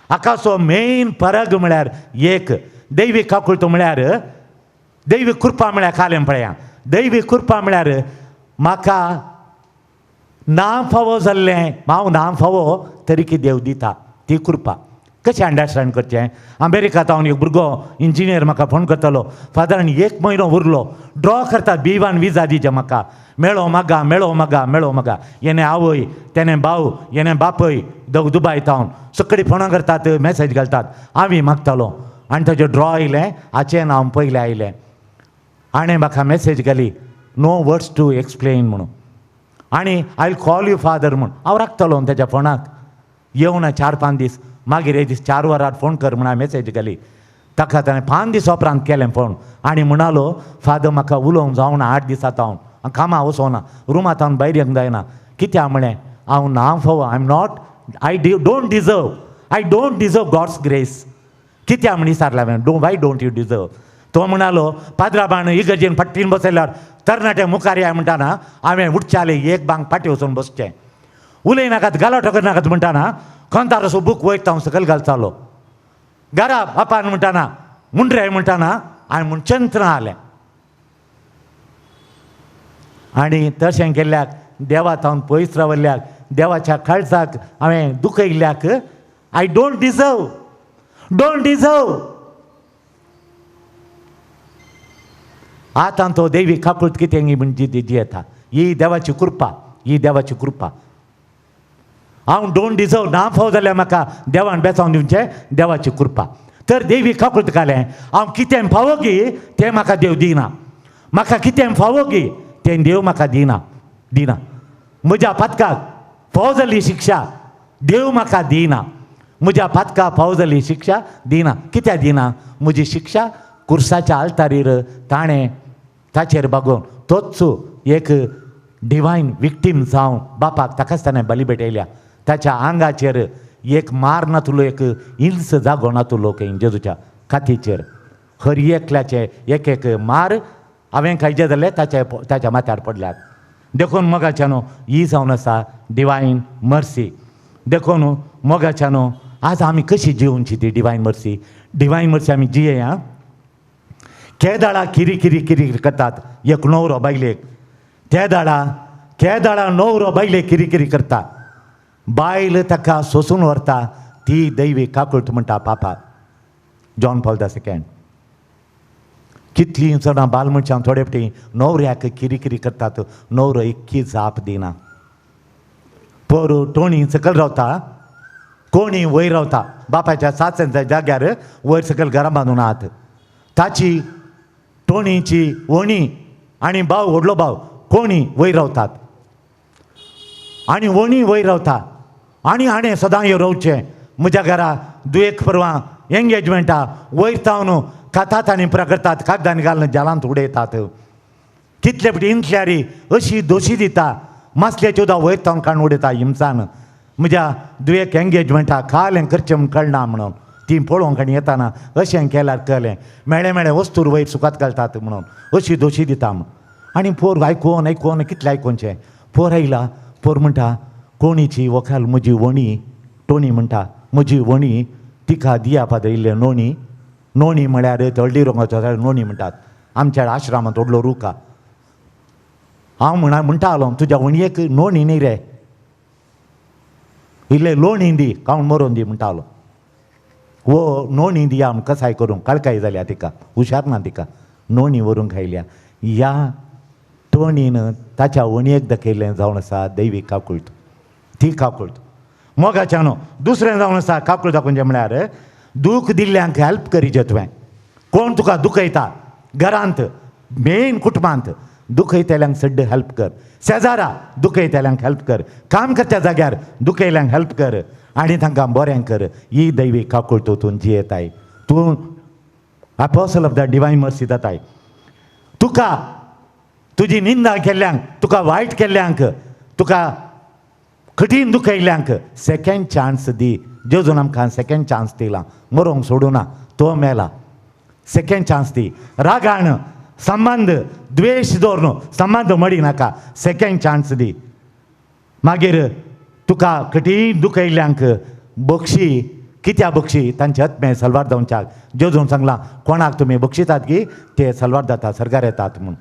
हाकाचो मेन फरक म्हळ्यार एक दैवीक काकुळत म्हळ्यार दैवीक कृपा म्हळ्यार कालें पळया. दैवीक कृपा म्हळ्यार म्हाका ना फावो जाल्लें, हांव ना फावो तरी की देव दिता ती कृपा. कशें अंडरस्टँड करचें. अमेरिकांत हांव एक भुरगो इंजिनियर म्हाका फोन करतालो. फादरान 1 म्हयनो उरलो ड्रॉ करता B1 विजा दिजे म्हाका. मेळो म्हाका येणे आवय तेणें भाव येणें बापय दुबाय तावन सगळीं फोनां करतात, मॅसेज घालतात. हांवें मागतालो आनी ताजें ड्रॉ आयलें. हाचें नांव पयलें आयलें आनी म्हाका मॅसेज घाली नो वर्ड्स टू एक्सप्लेन म्हणून. आनी आय कॉल यू फादर म्हूण हांव राखतलो तेज्या फोनाक. येवना 4-5 दीस मागीर एक दीस 4 वरार फोन कर म्हूण हांवें मॅसेज घाली. ताका ताणें 5 दीस उपरांत केलें फोन आनी म्हणालो फादर म्हाका उलोवंक जावना 8 दिसांत हांव कामां वचोना, रुमांत हांव भायर येवंक जायना. कित्या म्हळें हांव ना फावो, I am not, I don't deserve God's grace. कित्या म्हण विचारलें हांवें, वाय डोंट यू डिजर्व. तो म्हणालो पाद्राबाण इगर्जेन फाटीन बसयल्यार तरणाटे मुखार या म्हणटाना हांवें उठचाले एक बांक फाटी वचून बसचें. उलयनाकात गालाटो करनाकात म्हणटाना खंतार असो बूक वयता हांव सकयल घालतालो. घरा बापान म्हणटाना मुंड्रे म्हणटाना हांवें म्हूण चंत्र आलें. आनी तशें केल्ल्याक देवात हांव पयस रावल्ल्याक देवाच्या काळजाक हांवें दुखयल्ल्याक आय डोंट डिजर्व. आतां तो दैवीक काकुळत कितें म्हणजे जियेता. ही देवाची कृपा. हांव डोंट डिजर्व, ना फाव जाल्यार म्हाका देवान बेसांव दिवचें, देवाची कृपा. तर दैवीक काकुळत कालें हांव कितें फावो गी तें म्हाका देव दिना. म्हाका कितें फावो गी तें देव म्हाका दिना. म्हज्या पातकाक फावो जाल्ली शिक्षा देव म्हाका दिना. म्हज्या पातकाक फावो जाल्ली शिक्षा दिना. कित्याक दिना? म्हजी शिक्षा कुर्साच्या आल्तारीर ताणें ताचेर बागोवन तोच एक डिवायन विक्टीम जावन बापाक ताकाच ताणें बली भेटयल्या. ताच्या आंगाचेर एक मार नातुलो, एक इंच जागो नातुलो जेजूच्या कातीचेर. हर एकल्याचे एक मार हांवें खायचे जाल्ले ताच्या माथ्यार पडल्यात. देखून मोगाच्यानो ही जावन आसा डिवायन मर्सी. देखून मोगाच्यानो आज आमी कशी जिवोवची ती डिवायन मर्सी आमी जियेया. केदाळा किरी करतात एक न्हवरो बायलेक. केदाळा न्हवरो बायलेक किरी करता. बायल ताका सोसून व्हरता. ती दैवीक काकुळत म्हणटा पापा. John Paul II. कितलीं जाणां बाल मनशां थोडे फावटी न्हवऱ्याक किरी करतात. न्हवरो इक्की जाप दिना. पोरू टोणी सकयल रावता. कोणी वयर रावता बापाच्या सासऱ्यांच्या जाग्यार वयर सकयल घरां बांदून आहात. ताची टोणीची वणी आनी भाव व्हडलो भाव कोणी वयर रावतात आनी वणी वयर रावता आनी हाणें सदां हे रावचें. म्हज्या घरा दुयेक परवां एंगेजमेंटा वयर तावन कातात आनी प्रकरतात, कागदांनी घालून जालांत उडयतात. कितले फावटी इंतल्यारी अशी दोशी दिता, मासल्याची सुद्दां वयर तावन काडून उडयता हिमसान. म्हज्या दुयेक एंगेजमेंटा कालें करचें म्हूण कळना म्हणून ती पळोवंक आनी येताना अशें केल्यार कळ्ळें मेळे मेळे वस्तूर वयर सुकात घालतात म्हणून अशी दोशी दिता म्हूण. आनी पोर आयकोन आयकोन कितलें आयकोनचें. पोर आयला, पोर म्हणटा कोणीची वखाल म्हजी वणी, टोणी म्हणटा म्हजी वणी तिका दिया पातळिल्लें नोणी. नोणी म्हळ्यार हळदी रंगाचो नोणी म्हणटात. आमच्या आश्रामांत व्हडलो रुका. हांव म्हणटालो तुज्या वणयेक नोणी न्ही रे, इल्लें लोणी दी कावून मरोवन दी म्हणटालो. वो नोणी दिया म्हूण कसाय करूंक काळकाय जाल्या तिका, हुशार ना तिका, नोणी व्हरूंक खायल्या. ह्या टोणीन ताच्या वणयेक दाखयल्लें जावन आसा दैवीक काकुळट. ती काकुळट मोगाच्यानो दुसरें जावन आसा काकुळट दाखोवचें म्हळ्यार दूख दिल्ल्यांक हेल्प करीचें तुवें. कोण तुका दुखयता घरांत, मेन कुटुंबांत दुखयतल्यांक सड्ड हेल्प कर. शेजारा दुखयतल्यांक हेल्प कर. काम करच्या जाग्यार दुखयल्यांक हेल्प कर आनी तांकां बरें कर. ही दैवीक काकुळट तूं जियेताय. तूं apostle of the divine mercy जाताय. तुका तुजी निंदा केल्ल्यांक, तुका वायट केल्ल्यांक, तुका कठीण दुखयल्ल्यांक सेकंड चान्स दी. जेजून आमकां सेकंड चान्स दिला, मरोंक सोडूं ना. तो मेला, सेकंड चान्स दी. रागान संबंध द्वेश दवरून संबंध मडी नाका, सेकंड चान्स दी. मागीर तुका कठीण दुखयल्ल्यांक बक्षी. कित्या बक्षी? तांचे आत्मे सलवार जावच्याक. जेजून सांगलां कोणाक तुमी बक्षितात की ते सलवार जाता, सरकार येतात म्हूण.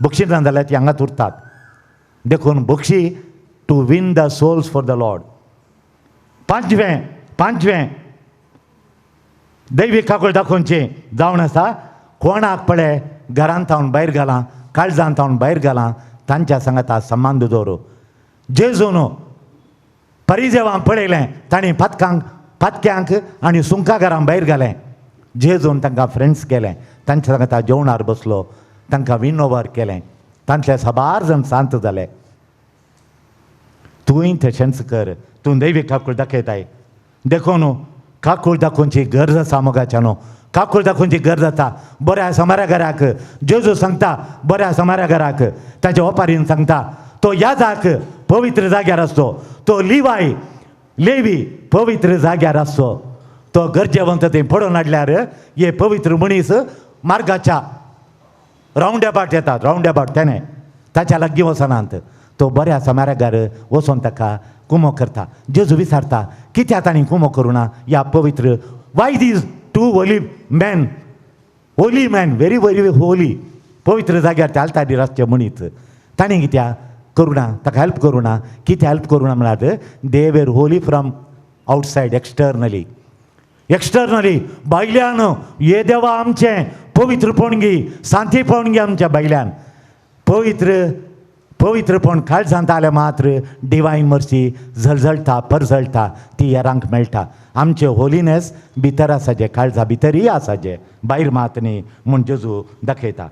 बक्षीत ना जाल्यार ती हांगाच उरतात. देखून बक्षी to win the souls for the Lord. पांचवें दैवीक काकुळट दाखोवचें जावन आसा कोणाक पळय घरांत थावन भायर घालां, काळजांत थावन भायर घालां, तांच्या सांगाता संबंद दवरूं. जेजून परिजेवांक पळयलें तांणी पातक्यांक आनी सुंका घरां भायर घालें. जेजून तांकां फ्रेंड्स केलें, तांच्या सांगाता जेवणार बसलो, तांकां विन ओवर केलें, तांतले साबार जण शांत जाले. तुवें तशेंच कर. तूं दैवीक काकुळट दाखयताय. देखून काकुळट दाखोवची गरज आसा मोगाच्यानो. काकुळट दाखोवची गरज आसा. बऱ्या समारागाराक जेजू सांगता, बऱ्या समारागाराक ताच्या ओपारीन सांगता तो याजाक पवित्र जाग्यार आसचो, तो लेवी पवित्र जाग्यार आसचो. तो गरजेवंत तें पडोवन हाडल्यार हे पवित्र मनीस मार्गाच्या रावंड अबावट येतात. रावंड अबावट तेणे ताच्या लागीं वचनांत तो बऱ्या समारागार वचोन ताका कुमो करता. जेजू विचारता कित्याक तांणी कुमो करूं ना ह्या पवित्र. Y these two Holy man very very Holy पवित्र जाग्यार ते आल्तारीर आसचे मनीस तांणी कित्याक करूं ना, ताका हेल्प करूं ना. कित्याक हेल्प करूं ना म्हळ्यार they were Holy from outside. Externally भायल्यान हे देवा आमचें पवित्रपणगी, शांतीपणगी आमच्या भायल्यान. पवित्रपण काळजांत आल्या मात्र डिवायन मर्सी झळझळटा, परझळटा, ती हेरांक मेळटा. आमचें होलिनेस भितर आसा जें, काळजा भितरय आसा जें, भायर मात न्ही म्हूण जेजू दाखयता.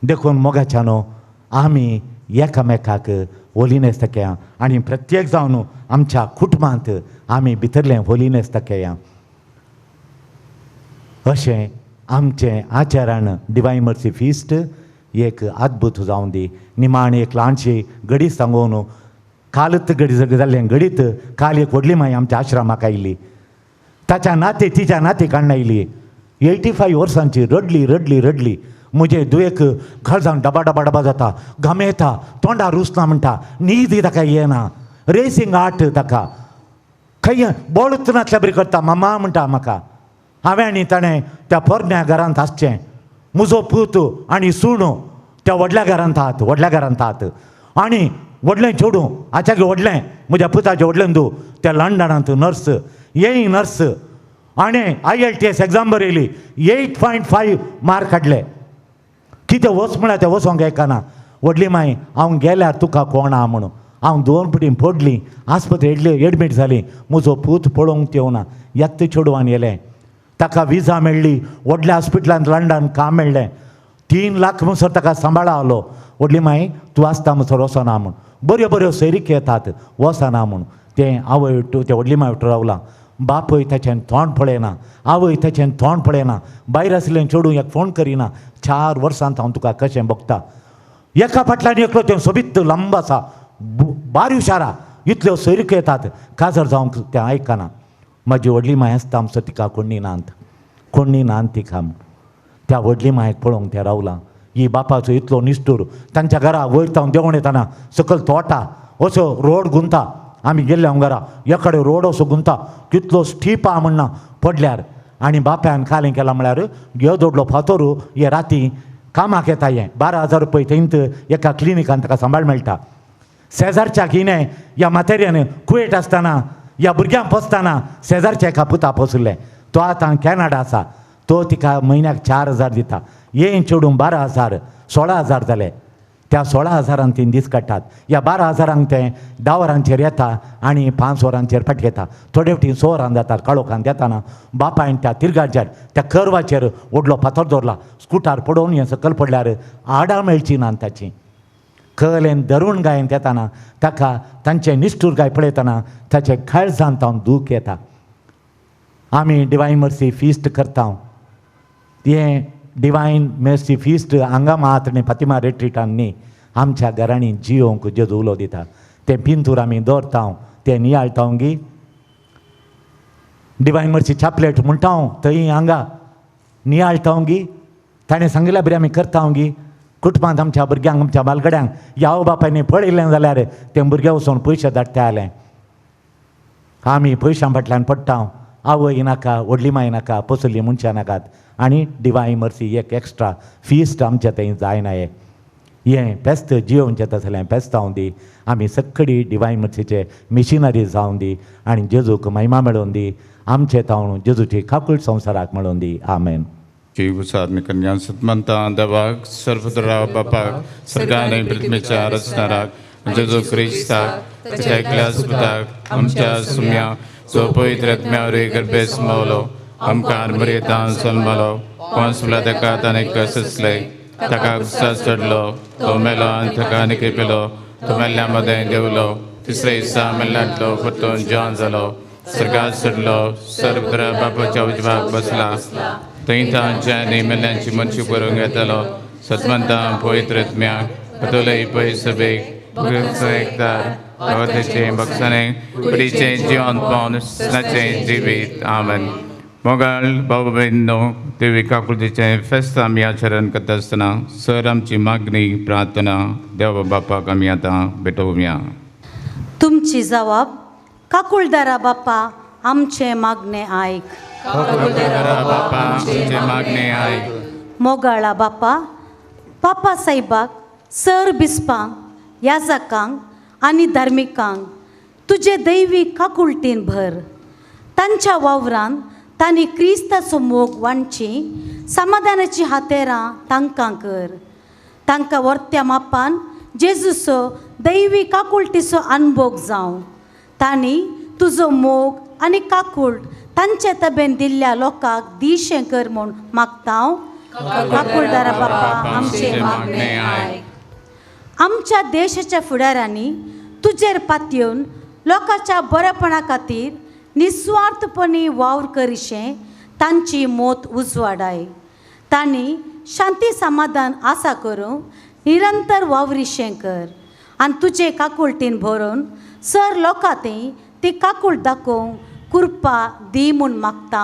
देखून मोगाच्यानो आमी एकामेकाक होलिनेस दाखया आनी प्रत्येक जावन आमच्या कुटुंबांत आमी भितरलें होलिनेस दाखया. अशें आमचें आचरण डिवायन मर्सी फिस्ट एक अद्भुत जावन दी. निमाण एक ल्हानशी घडी सांगून कालच घडी जाल्लें घडीत काल एक व्हडली माय आमच्या आश्रमाक आयिल्ली. ताच्या नाते तिच्या नाते काडून आयली. 85 वर्सांची. रडली. म्हजे दुयेक काळजान डबा जाता, घाम येता, तोंडार रुसना म्हणटा, न्हीद ताका येना, रेसींग हार्ट ताका. खंय बोळूच नासल्या बरी करता. मामा म्हणटा म्हाका. हांवें आनी ताणें त्या पोरण्या घरांत आसचें. म्हजो पूत आनी सूण त्या व्हडल्या घरांत आहात. आनी व्हडलें चेडूं हाच्यागे व्हडलें म्हज्या पुताचें व्हडलें तूं त्या लंडनांत नर्स, येय नर्स. आनी IELTS एग्जाम बरयली, 8.5 मार्क हाडले. कितें वच म्हळ्यार तें वचोंक येना. व्हडली माय हांव गेल्यार तुका कोण आहा म्हणून. हांव 2 फावटीं पडलीं आस्पत्रेंत एडमीट जालीं म्हजो पूत पळोवंक येवना येत्त चेडवान येलें ताका विजा मेळ्ळी व्हडल्या हॉस्पिटलांत लंडन काम मेळ्ळें 3 लाख म्हणसर ताका सांबाळालो व्हडली माय तूं आसता म्हणसर वचना म्हूण बऱ्यो बऱ्यो सैरीक येतात वचना म्हूण तें आवय त्या व्हडली माय रावलां बापय ताचें तोंड पळयना आवय ताचें तोंड पळयना भायर आसलें चेडूं एक फोन करिना 4 वर्सांत हांव तुका कशें बगता एका फाटल्यान एकलो तें सोबीत लंब आसा बारी हुशारा इतल्यो सैरीक येतात काजर जावंक तें आयकना म्हाजी व्हडली माय आसता आमचो तिका कोणी नांत तिका त्या व्हडली मायक पळोवंक तें रावलां ही बापाचो इतलो निश्ठूर तांच्या घरा वयर तावन देंवून येताना सकयल तोटा असो रोड गुंता आमी गेल्ले हांव घरा एकडे रोड असो गुंता कितलो स्टीप आहा म्हणना पडल्यार आनी बापायन कालें केलां म्हळ्यार ह्यो दोडलो फातोर हे राती कामाक येता हें 12,000 रुपया थंयत एका क्लिनिकान ताका सांबाळ मेळटा शेजारच्या गिने ह्या मातेऱ्यान कुवेट आसतना ह्या भुरग्यांक पोसतना शेजारच्या एका पुता पोसुल्लें तो आतां कॅनडा आसा तो तिका म्हयन्याक 4,000 दिता हें चेडूं 12,000 16,000 जाले त्या 16,000 तीन दीस काडटात ह्या 12,000 ते 10 वरांचेर येता आनी 5 वरांचेर फाटकेता थोडे फावटी 6 वरां जातात काळोखान देताना बापायन त्या तिरगाडच्यार त्या कर्वाचेर व्हडलो फातर दवरला स्कुटार पडोवन हें सकयल पडल्यार आडां मेळची ना ताची कलेन धरून गायन येताना ताका तांचें निश्ठूर गाय पळयतना ताचे काळजांत तावन दूख येता आमी डिवायन मर्सी फिस्ट करता हें डिवायन मर्सी फिस्ट हांगा मात न्ही फातिमा रेट्रिटान न्ही आमच्या घरांनी जियोंक जेजू उलो दिता तें पिंतूर आमी दवरता तें नियाळटा गी डिवायन मर्सी चॅपलेट म्हणटा थंय हांगा नियाळटा गी ताणें सांगिल्ल्या बरी आमी करता गी कुटुंबांत आमच्या भुरग्यांक आमच्या बालगड्यांक ह्या बापायनी पळयलें जाल्यार तें भुरग्या वचून पयशे धाडटा जालें आमी पयशां फाटल्यान पडटा आवय नाका व्हडली माय नाका पसुल्ली मनशां नाकात आनी डिवायन मर्सी एक एक्स्ट्रा फिस्ट आमच्या थंय जायना हें फेस्त जियोन जेता जाल्यार फेस्तांव दी आमी सगळी डिवायन मर्सीचे मिशनरी जावन दी आनी जेजूक महिमा मेळोवन दी आमचे तावन जेजूची काकूळ संवसाराक मेळोवन दी आमेन जीवसात्मिक कन्या सतमंता देवाक सर्वत्र बापाक सर्गाने पृथ्वीच्या रचणाराक जेजू क्रिस्ताक त्याच्या एकल्या सुताक आमच्या सुम्या जो पवित्र आत्म्यावर गर्भेस मावलो आमकां मर्यादान सल्मलो कोंसला ताका ताणें कसले ताका गुस्सास चडलो तो मेलो आनी ताका निकेपिलो तो मेल्ल्या मदें देवलो तिसरे दिसा मेल्ल्यांतलो परतून जिवन जालो सर्गात चडलो सर्वत्र बापाच्या उजवाक बसला थंय तांच्या मेल्ल्यांची मनशी बरोवंक येतालो सतमंता पवित्र आत्म्याक पतोलय पयस सभेक एकदार भगवतेचें भक्साणें कुडीचें जिवन पावन स्नाचें जिवीत आमेन मोगाळ भाऊ बहिणो देवी काकुळतीचें फेस्त आमी आचरण करता आसतना सर आमची मागणी प्रार्थना देवा बापाक आमी आतां भेटोवया तुमची जबाब काकुळदारा बापा आमचे मागणे आयक बापा आमचे मागणे आयक मोगाळा बापा बापा साहेबाक सर बिस्पांक याजकांक आनी धार्मिकांक तुजे दैवी काकुळटीन भर तांच्या वावरान तांणी क्रिस्ताचो मोग वांडची समाधानाची हातेरां तांकां कर तांकां वर्त्या मापान जेजूचो दैवी काकुळटीचो अनुभव जावं तांणी तुजो मोग आनी काकुळट तांचे तबेन दिल्ल्या लोकांक दिशें कर म्हूण मागता हांव काकुळदारा बापा आमचे मागणे आयक आमच्या देशाच्या फुडाऱ्यांनी तुजेर पातयेवन लोकांच्या बरेपणा खातीर निस्वार्थपणी वावर करिशें तांची मोत उजवाडाय तांणी शांती समाधान आसा करूं निरंतर वावरिशें कर आनी तुजे काकुळटीन भरून सर लोकां ती काकुळ दाखोवंक कृपा दी म्हूण मागता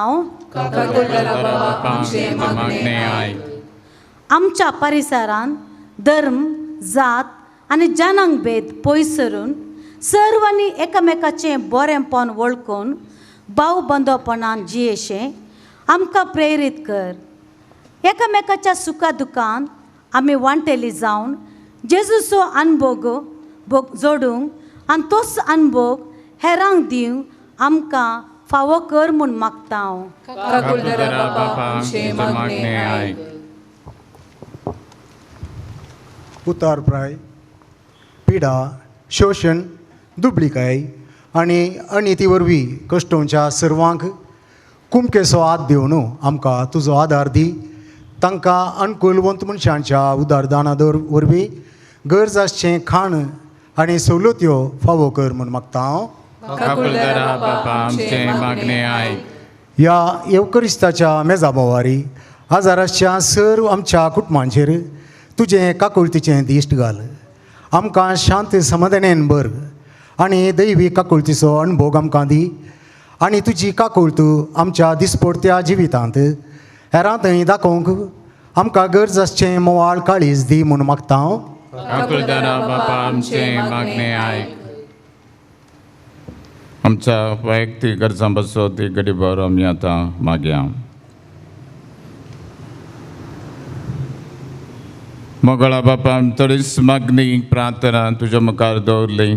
आमच्या परिसरान धर्म जात आनी जनांक भेद पयसरून सर्वांनी एकामेकाचें बरेंपण वळखून भाव बंदोपणान जियेशें आमकां प्रेरीत कर एकामेकाच्या सुखा दुखान आमी वांटेली जावन जेजूचो अनुभव जोडूंक आनी तोच अनुभव हेरांक दिवंक आमकां फावो कर म्हूण मागता उतार प्राय पिडा शोषण दुबळीकाय आनी अनिती वरवीं कश्टोवच्या सर्वांक कुमकेचो हात दिवन आमकां तुजो आदार दी. तांकां अनुकूलवंत मनशांच्या उदारदाना वरवीं गरज आसचें खाण आनी सवलत्यो फावो कर म्हूण मागता हांव. ह्या येवकरिस्ताच्या मेजा बोवारी आजाराच्या सर्व आमच्या कुटुंबांचेर तुजें काकुळतीचें दिश्ट घाल. आमकां शांत समाधानान भर आनी दैवी काकुळतीचो अणभव आमकां दी. आनी तुजी काकुळत आमच्या दिसपडत्या जिवितांत हेरां थंय दाखोवंक आमकां गरज आसचें मोवाळ काळीज दी म्हूण मागता हांव. आमच्या वैयक्तीक गरजां बसत एक घडी भर आमी आतां मागया. मोगळा बापा थोडीच मागणी प्रार्थना तुज्या मुखार दवरली.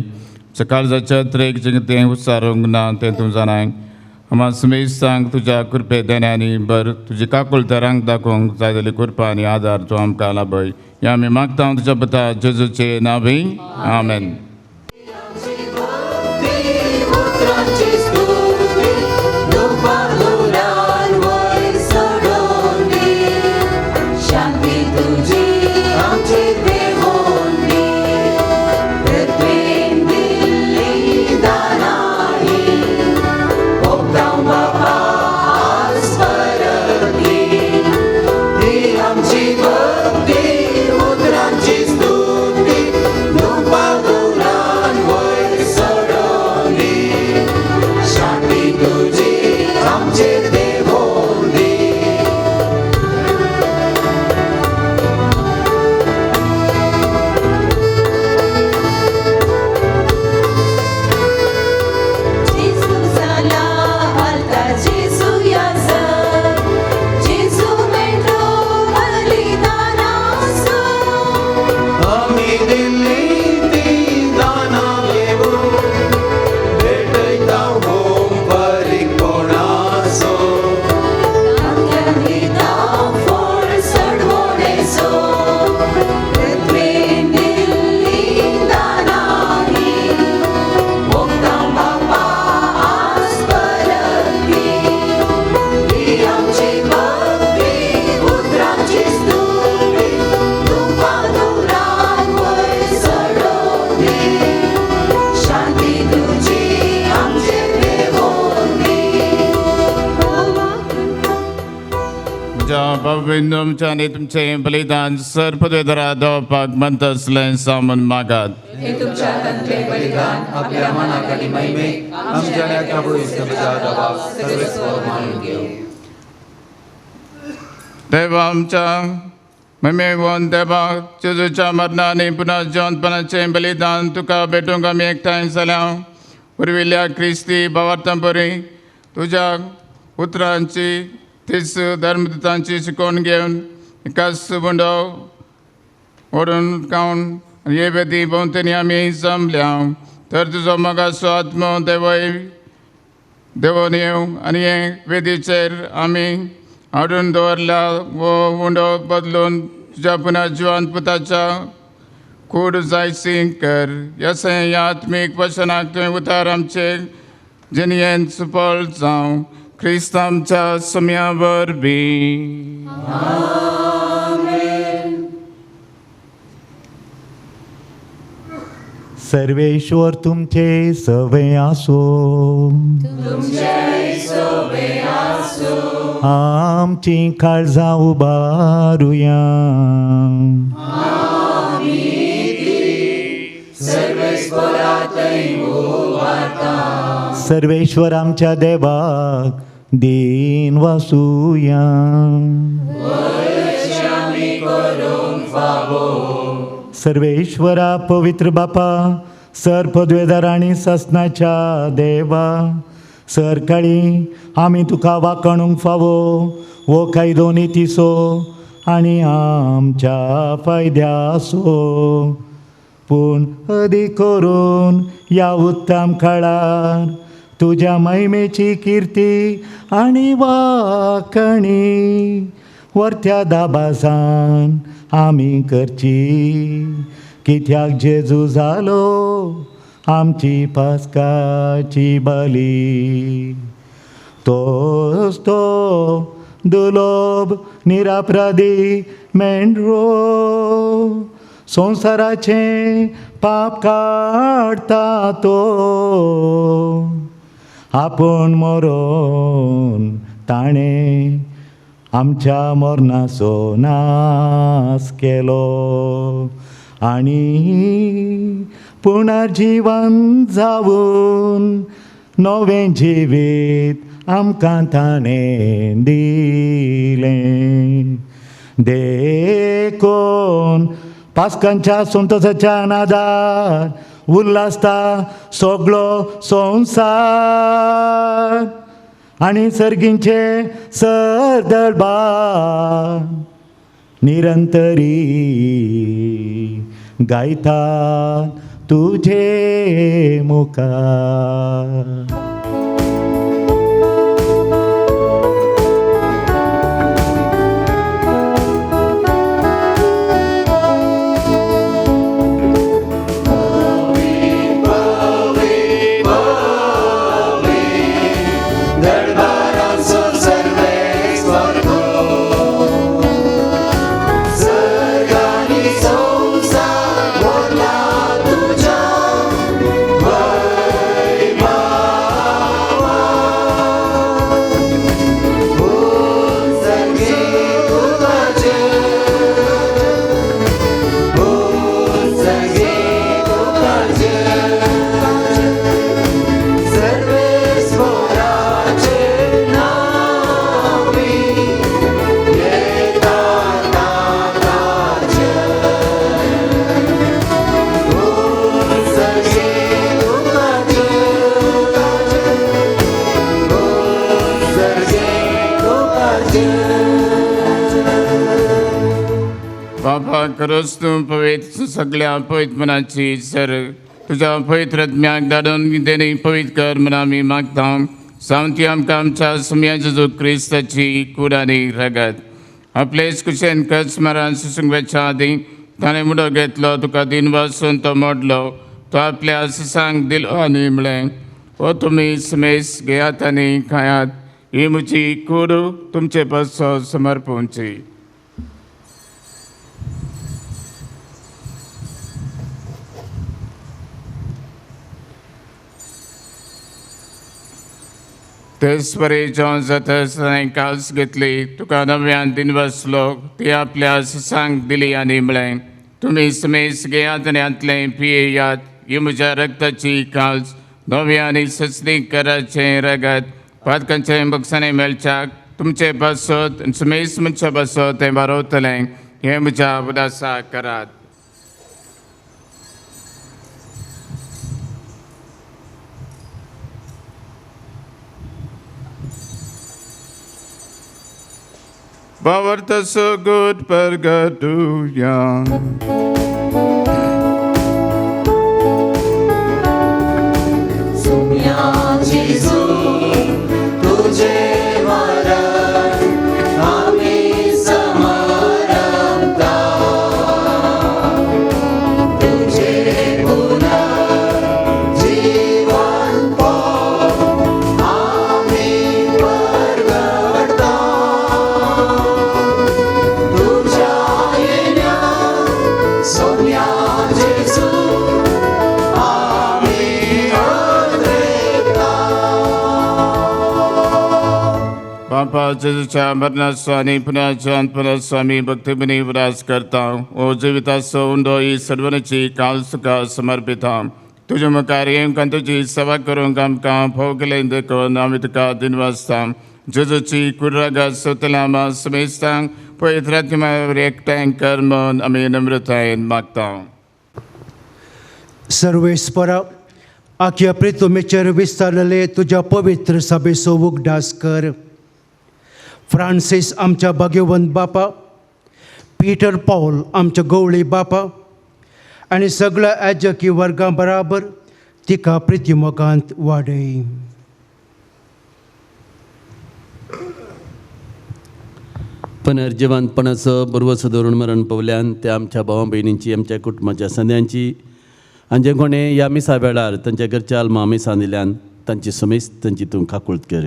काळजाच्या त्रेक जें तें उसारूंक ना तें तूं जाणाय. आम्हा समेज सांग तुज्या कृपे देण्यानी बर तुजी काकुळतेरांक दाखोवंक जाय जाल्यार कृपा आनी आदार तूं आमकां लाभय. हें आमी मागता तुज्या पुता जेजूचे नांवी. आमेन. तुमच्या आनी तुमचें बलिदान सर पदवेदारा देवपाक मंत असलें सामून मागात. हे तुमच्या तंत्रे बलिदान आपल्या मनाक आनी महिमेक आमच्या आनी आख्या भविष्याच्या जबाब सर्वेस्वर मानून घेव. देवा आमच्या महिमेवन देवा जेजूच्या मरणानी पुन्हा जिवंतपणाचें बलिदान तुका भेटूंक आमी एकठांय जाल्या. पुरविल्ल्या क्रिस्ती भावार्थां बरी तुज्या उतरांची तीच धर्मदुतांची शिकोवन घेवन एकाच बुंडो ओडून खावन हे वेदी भोंवतणी आमी जमल्या. तर तुजो मोगाचो आत्मो देवून येव आनी हे वेदीचेर आमी हाडून दवरला वो उंडो बदलून तुज्या पुन्हा जिवंत पुताच्या कूड जायसी कर. ह्या आत्मीक वचनाक तुवें उतार आमचे जिणयेन सुफळ जावं क्रिस्त आमच्या सम्या वरवीं. सर्वेश्वर तुमचे सवे आसो. आमची काळजां उबारुया. सर्वेश्वर आमच्या देवाक दिन वासुया. सर्वेश्वरा पवित्र बापा सर पदवेदार आनी ससनाच्या देवा सर काळी आमी तुका वाकणूंक फावो वो कायदो नितीसो आनी आमच्या फायद्यासो. पूण अदीक करून ह्या उत्तम काळार तुज्या महिमेची कीर्ती आनी वाकणी वर्त्या दाबासान आमी करची. कित्याक जेजू जालो आमची पास्काची बली. तोच तो दुलोब निरापराधी मेंढरो संसाराचे पाप काढता तो. आपूण मरोन ताणे आमच्या मरणाचो नाश केलो आनी पुनर्जीवन जावन नवें जिवीत आमकां ताणें दिलें. देखून पास्कांच्या संतोशाच्या नादार उल्हासता सगळो संवसार आनी सर्गींचे सरदळबा निरंतरी गायता तुझे मुखार. बाबा खरोच तूं पवित्र सगळ्या पवित्र मनाची सर तुझ्या पवित्र आत्म्याक धाडून तेणी पवित्र कर म्हण आमी मागता. सावंती आमकां आमच्या सुम्या जेजू क्रिस्ताची कूड आनी रगत आपलेच कुशेन कच मारान सुसंगेच्या आदी ताणें मुडो घेतलो तुका दिन वाचून तो मोडलो तो आपल्या सिसांक दिलो आनी म्हळें ओ तुमी समेस घेयात आनी खायात ही म्हजी कूड तुमचे पासो समर्पूंची. तेस्वरेच्या जाता कास घेतली तुका नव्यान दिन बसलो ती आपल्या सिसांक दिली आनी म्हळें तुमी समेस घेयात आनी आतलें पियेयात ही म्हज्या रक्ताची कास नव्या आनी सस्तीक कराचें रगत पातकांचें बक्षांनी मेळच्याक तुमचे बसत समेस मनशा बसत हें वारोवतलें हें म्हज्या उदासा करात. Bawarta so good pergaduya. Sumya Jesu, tujhe maran, ami samaramta. Tujhe punar jivan po, ami pergata. Sonia Jesu, बापा जेजूच्या मरणास्वामी पुन्हा स्वामी भक्तीमनी विराज करता ओ जिविताचो उंडो ही सर्वनाची काल सुका समर्पिता तुझे मुखार येवंक तुजी सेवा करूंक आमकां फोव केलें देखून आमी तुका दिन वाजता जेजूची कुर्रागा सोतलामा समेस्तांक पवित्र आत्म्यावर एकठांय कर म्हूण आमी नम्रतायेन मागता. सर्वेस्परा आख्या प्रितुमेचेर विस्तारलेले तुझ्या पवित्र सभेचो उगडास कर. फ्रांसीस आमच्या भाग्यवंत बापा, पीटर पॉल आमच्या गवळी बापा आनी सगळ्या याजकी वर्गां बराबर तिका प्रितीमोगांत वाडय. पुनर्जिवंतपणाचो बरवसो धरून मरण पावल्यान त्या आमच्या भावा भयणींची आमच्या कुटुंबाच्या सद्यांची आनी जे कोणें ह्या मिसा वेळार तांच्या घरच्या आल्मा मिसा दिल्यान तांची समेस्त तांची तूं काकुळट कर.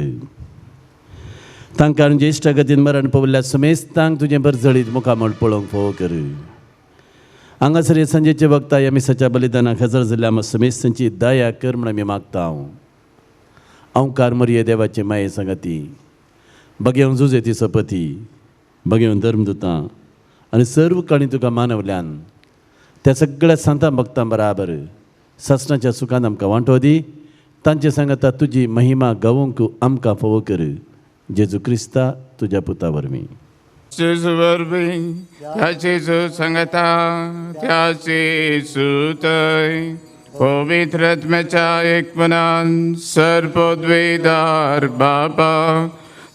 तांकां ज्येश्ठ गतीन मरण पावल्या समेस्तांक तुजें बरजळीत मुखामळ पळोवंक फोव कर. हांगासर हे संजेच्या वक्ता ह्या मिसाच्या बलिदानाक हजर जाल्ल्या आमकां समेस्तांची दया कर म्हण आमी मागता. अवकार मरिये देवाचे माये संगती बगेवन झुजे सपती बगेवन धर्मदुतां आनी सर्व काणी तुका मानवल्यान त्या सगळ्या संतां भक्तां बराबर ससनाच्या सुखान आमकां वांटो दी. तांचे सांगता तुजी महिमा गावोंक आमकां फोव कर. जेजू क्रिस्ता तुज्या पुता वरवीं. जेजू वरवीं त्या जेजू सांगता त्याचे सुतय पवित्र आत्म्याच्या एकमनान सर्वोद्वेदार बाबा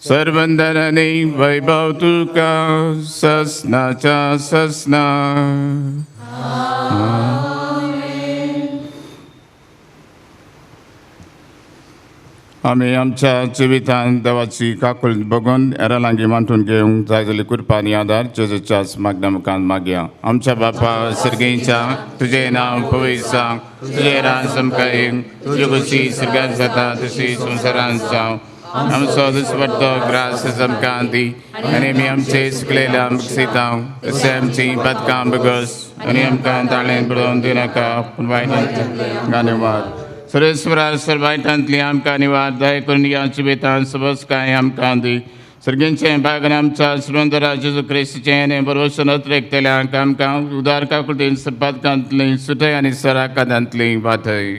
सर्वंदन आनी वैभव तुका ससनाच्या ससना. आमी आमच्या जिवितांत देवाची काकूळ बघून हेरां लागीं मांडून घेवंक जाय जाल्यार कृपा आनी आदार जेजूच्याच मागण्या मुखार मागया. आमच्या बापा सर्गेच्या तुजें नांव पवित्र जावं, तुजें राज समकायें, तुजी खुशी स्वर्गांत जाता तशी संवसारांत जावं. आमचो दिसपट्टो ग्रास आमकां दी आनी आमी आमचे सुकलेल्या मुक्सितांव तशें आमची पदकां बगस आनी आमकां ताळें पडोवन दिनाका पूण वायटांतल्यान निवार. सुरेश्वरा सर्वायटांतली आमकां निवार दया करून ह्या जिवितांत सबस कांय आमकां दी. सर्गेंचें भागन आमच्या सुरंदरा जेजू क्रिस्ताचें आनी बरोवसो नत्रेकतेल्यांक आमकां उदार काकुळटेन पदकांतली सुटय आनी सराकादांतली वाटय.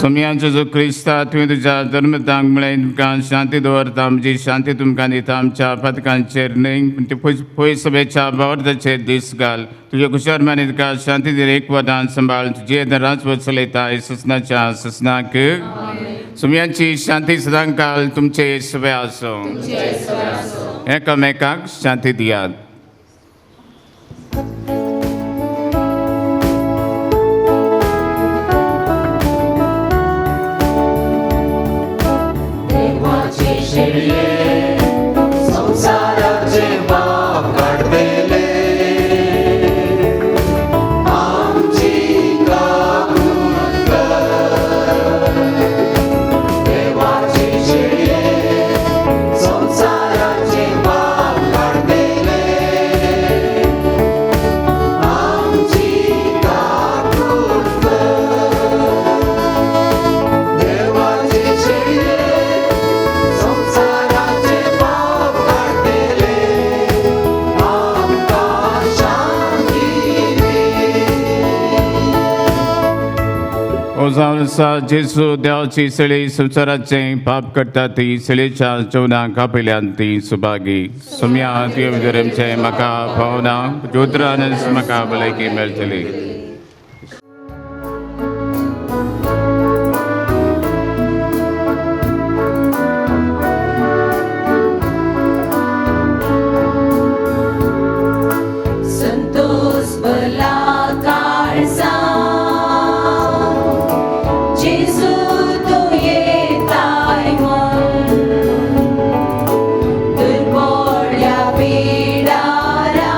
सोम्या जेजू क्रिस्ता तुवें तुज्या धर्मतांक म्हळें तुमकां शांती दवरता म्हजी शांती तुमकां दिता. आमच्या पदकांचेर न्हय पूण पयस सभेच्या बावरदाचेर दीस घाल. तुज्या कुशर्म्यानी तुका शांती दी एकवटान सांबाळ. तुजे राजवट चलयता ससनाच्या ससनाक. सोम्याची शांती सदां काल तुमचे सवे आसूं. एकामेकाक शांती दियात. संसाराचे पाप काढलेले आमची काकूळ कर. देवाची शेळये संसाराचे पाप काढलेले आमची काकूळ कर. देवाची शेळये संसाराचे पाप काढलेले आमकां शांती दे. ओ जावसा जेजू देवाची सळी संसाराचें पाप काडटा ती सळेच्या जेवणाक आपयल्यान ती सुभागी. सोम्या तुवें धर्मचें म्हाका भावना जोत्रान म्हाका भलायकी मेळटली. संतोष भला काळजा जेजू तूं येताय म्हूण दुर्बळ्या पिडारा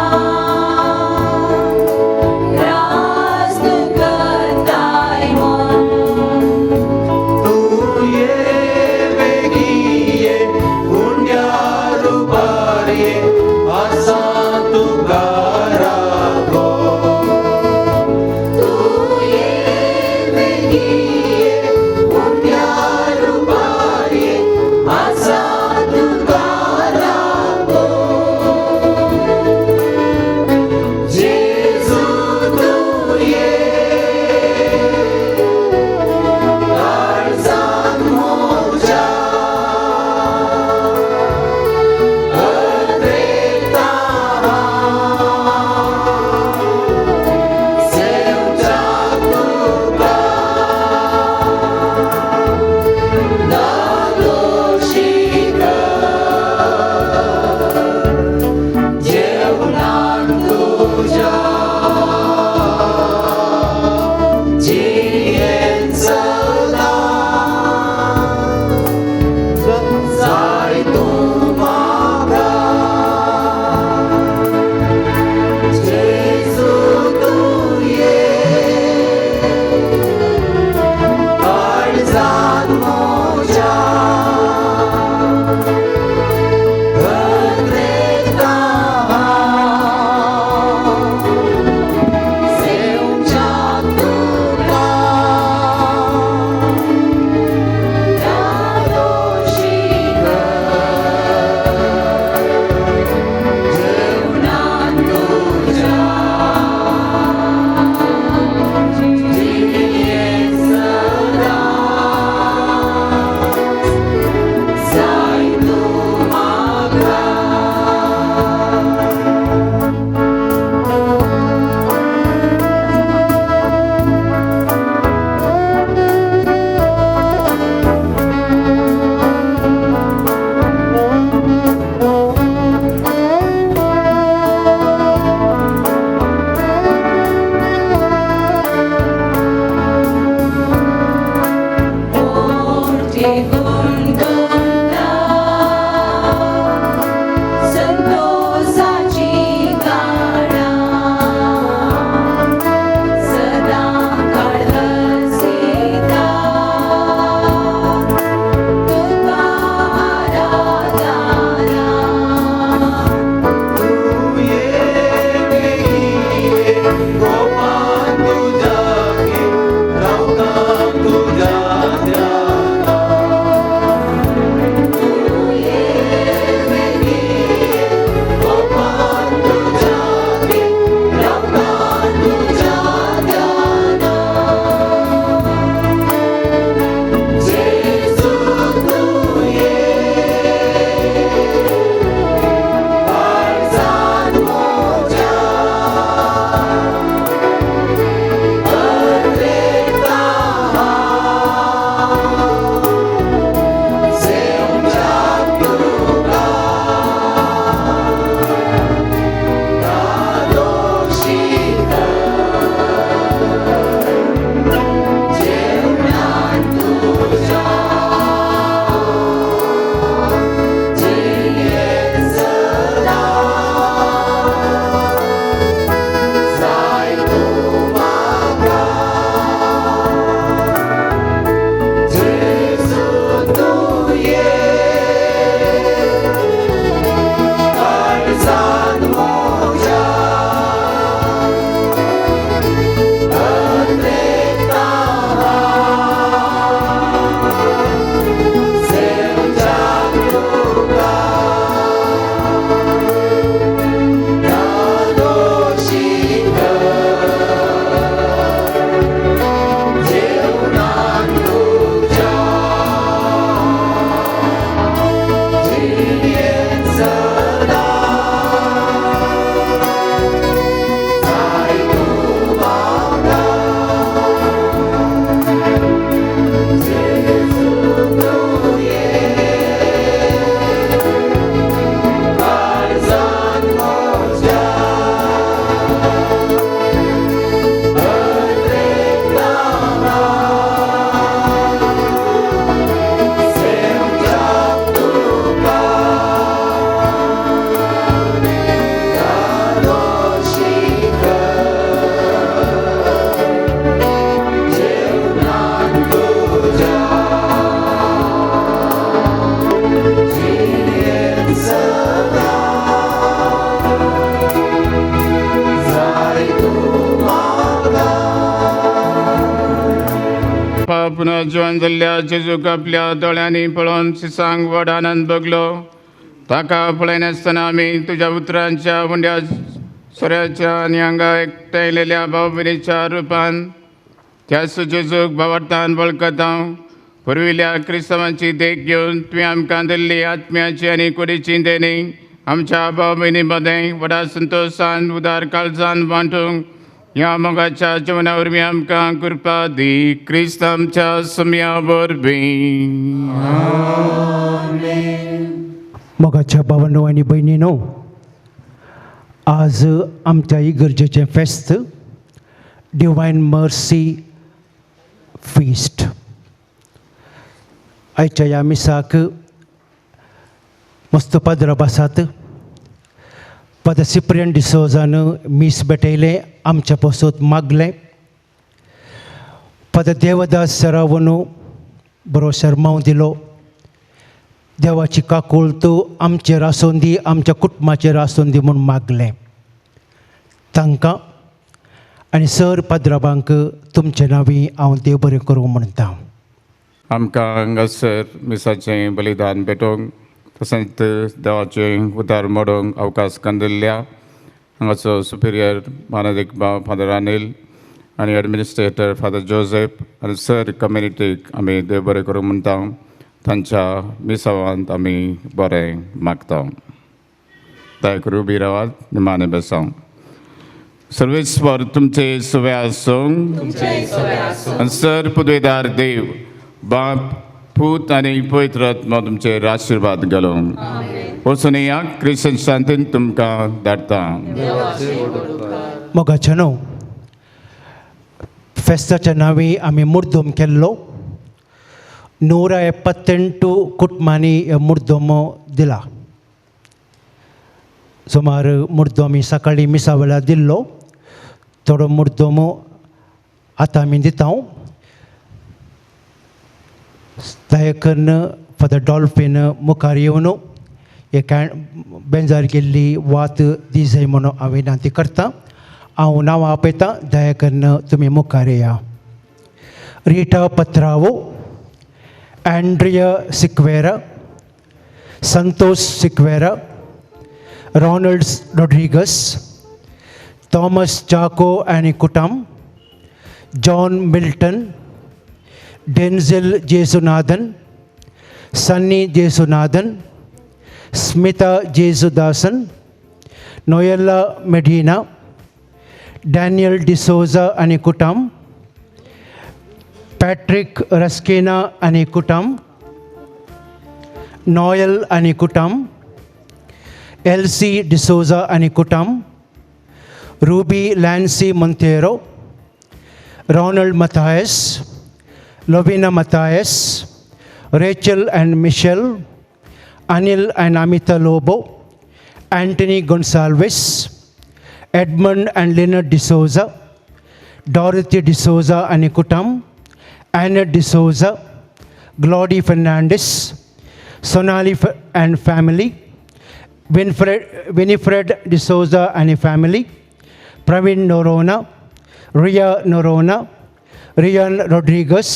जिवन जाल्ल्या जेजूक आपल्या दोळ्यांनी पळोवन सिसांग व्हड आनंद भोगलो. ताका पळयनासतना आमी तुज्या उतरांच्या उंड्या सोऱ्याच्या आनी हांगा एकठांयलेल्या भाव भयणीच्या रुपान त्याच जेजूक भावार्थान वळखता. पुर्विल्ल्या क्रिस्तांवांची देख घेवन तुवें आमकां दिल्ली आत्म्याची आनी कुडीची देणी आमच्या भाव भयणी मदें व्हडा संतोशान उदार काळजान वांटूंक ह्या मोगाच्या जिवना वरवीं आमकां कृपा दी. क्रिस्त आमच्या सम्या वरवीं. मोगाच्या भावांनो आनी भयणींनो, आज आमच्या इगर्जेचें फेस्त डिवायन मर्सी फिस्ट. आयच्या ह्या मिसाक मस्त पाद्रब आसात. पद सिप्रियन डिसोजान मीस भेटयलें, आमच्या पासत मागलें. पद देवदास सरावनू बरो शर्माव दिलो. देवाची काकूळत आमचेर आसून दी, आमच्या कुटुंबाचेर आसून दी म्हूण मागलें. तांकां आनी सर पाद्रबांक तुमचे नांवी हांव देव बरें करूं म्हणटा. आमकां हांगासर मिसाचें बलिदान भेटोवंक तशेंच देवाचें उदार मोडोवंक अवकाश दिल्ल्या हांगाचो सुपिरियर मानदिक भाव फादर अनिल आनी एडमिनिस्ट्रेटर फादर जोसेफ आनी सर कम्युनिटीक आमी देव बरें करूं म्हणटा. तांच्या मिसावांत आमी बरें मागता. दया करून उबी रावात, निमाणे बसां. सर्वेस्वर तुमचे सुवे आसूं आनी सर पुदवेदार देव बाप पूत आनी पवित्र आत्मा तुमचेर आशिर्वाद घालूं. वचून या क्रिस्टन शांतीन तुमकां धाडटा. मोगाच्या न्हू फेस्ताच्या नांवी आमी मुर्दोम केल्लो. 178 कुटुंबांनी मुर्दोम दिला. सुमार मुर्दोम आमी सकाळीं मिसा वेळार दिल्लो. थोडो मुर्दोम आतां आमी दिता. दया करून फादर डॉल्फीन मुखार येवन एक बेंजार गेल्ली वात दी जाय म्हणून हांव विनंती करतां. हांव नांवां आपयतां, दया करून तुमी मुखार येया. Rita Patrao, Andrea Sequeira, Santosh Sequeira, Ronald Rodrigues, Thomas Chacko आनी कुटुंब, John Milton, Denzil Jesunathan, Sunny Jesunathan, Smita Jesudasan, Noela Medina, Daniel D'Souza आनी कुटुंब, पैट्रिक रस्किना आनी कुटुंब, नोएल आनी कुटुंब, एल्सी डिसोजा आनी कुटुंब, Ruby Lancy Monteiro, Ronald Mathias, Lovina Mathias, Rachel and Michelle, Anil and Amita Lobo, Antony Gonsalves, Edmund and लिनर डिसोजा, डॉरिथी डिसोजा आनी कुटुंब, Anna D'Souza, Glady Fernandes, Sonali and family, Winifred D'Souza and family, Praveen Noronha, Riya Noronha, Ryan Rodrigues,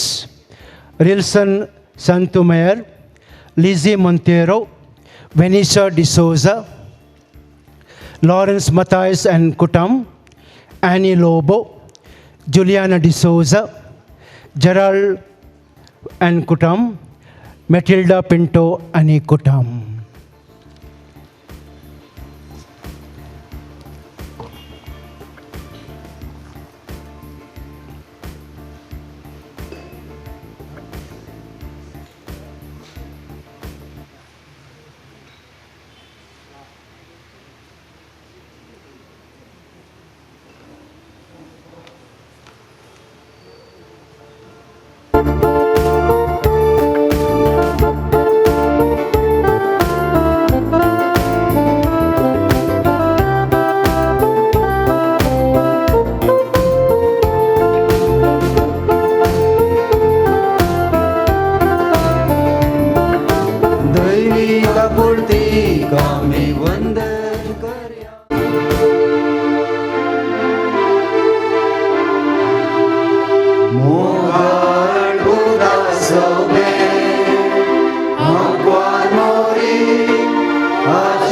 Rilson संतुमेयर, Lizzie Monteiro, Vanessa D'Souza, Lawrence Mathias and कुटुंब, Annie Lobo, Juliana D'Souza, Gerald and कुटुंब, Matilda Pinto आनी कुटुंब.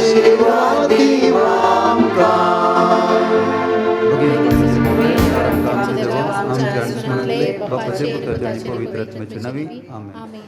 आशीर्वाद दिवा आमकां आमच्या दुश्मनांतले बापाचे पुत्राचे आणि पवित्र आत्म्याचे नावी आमेन.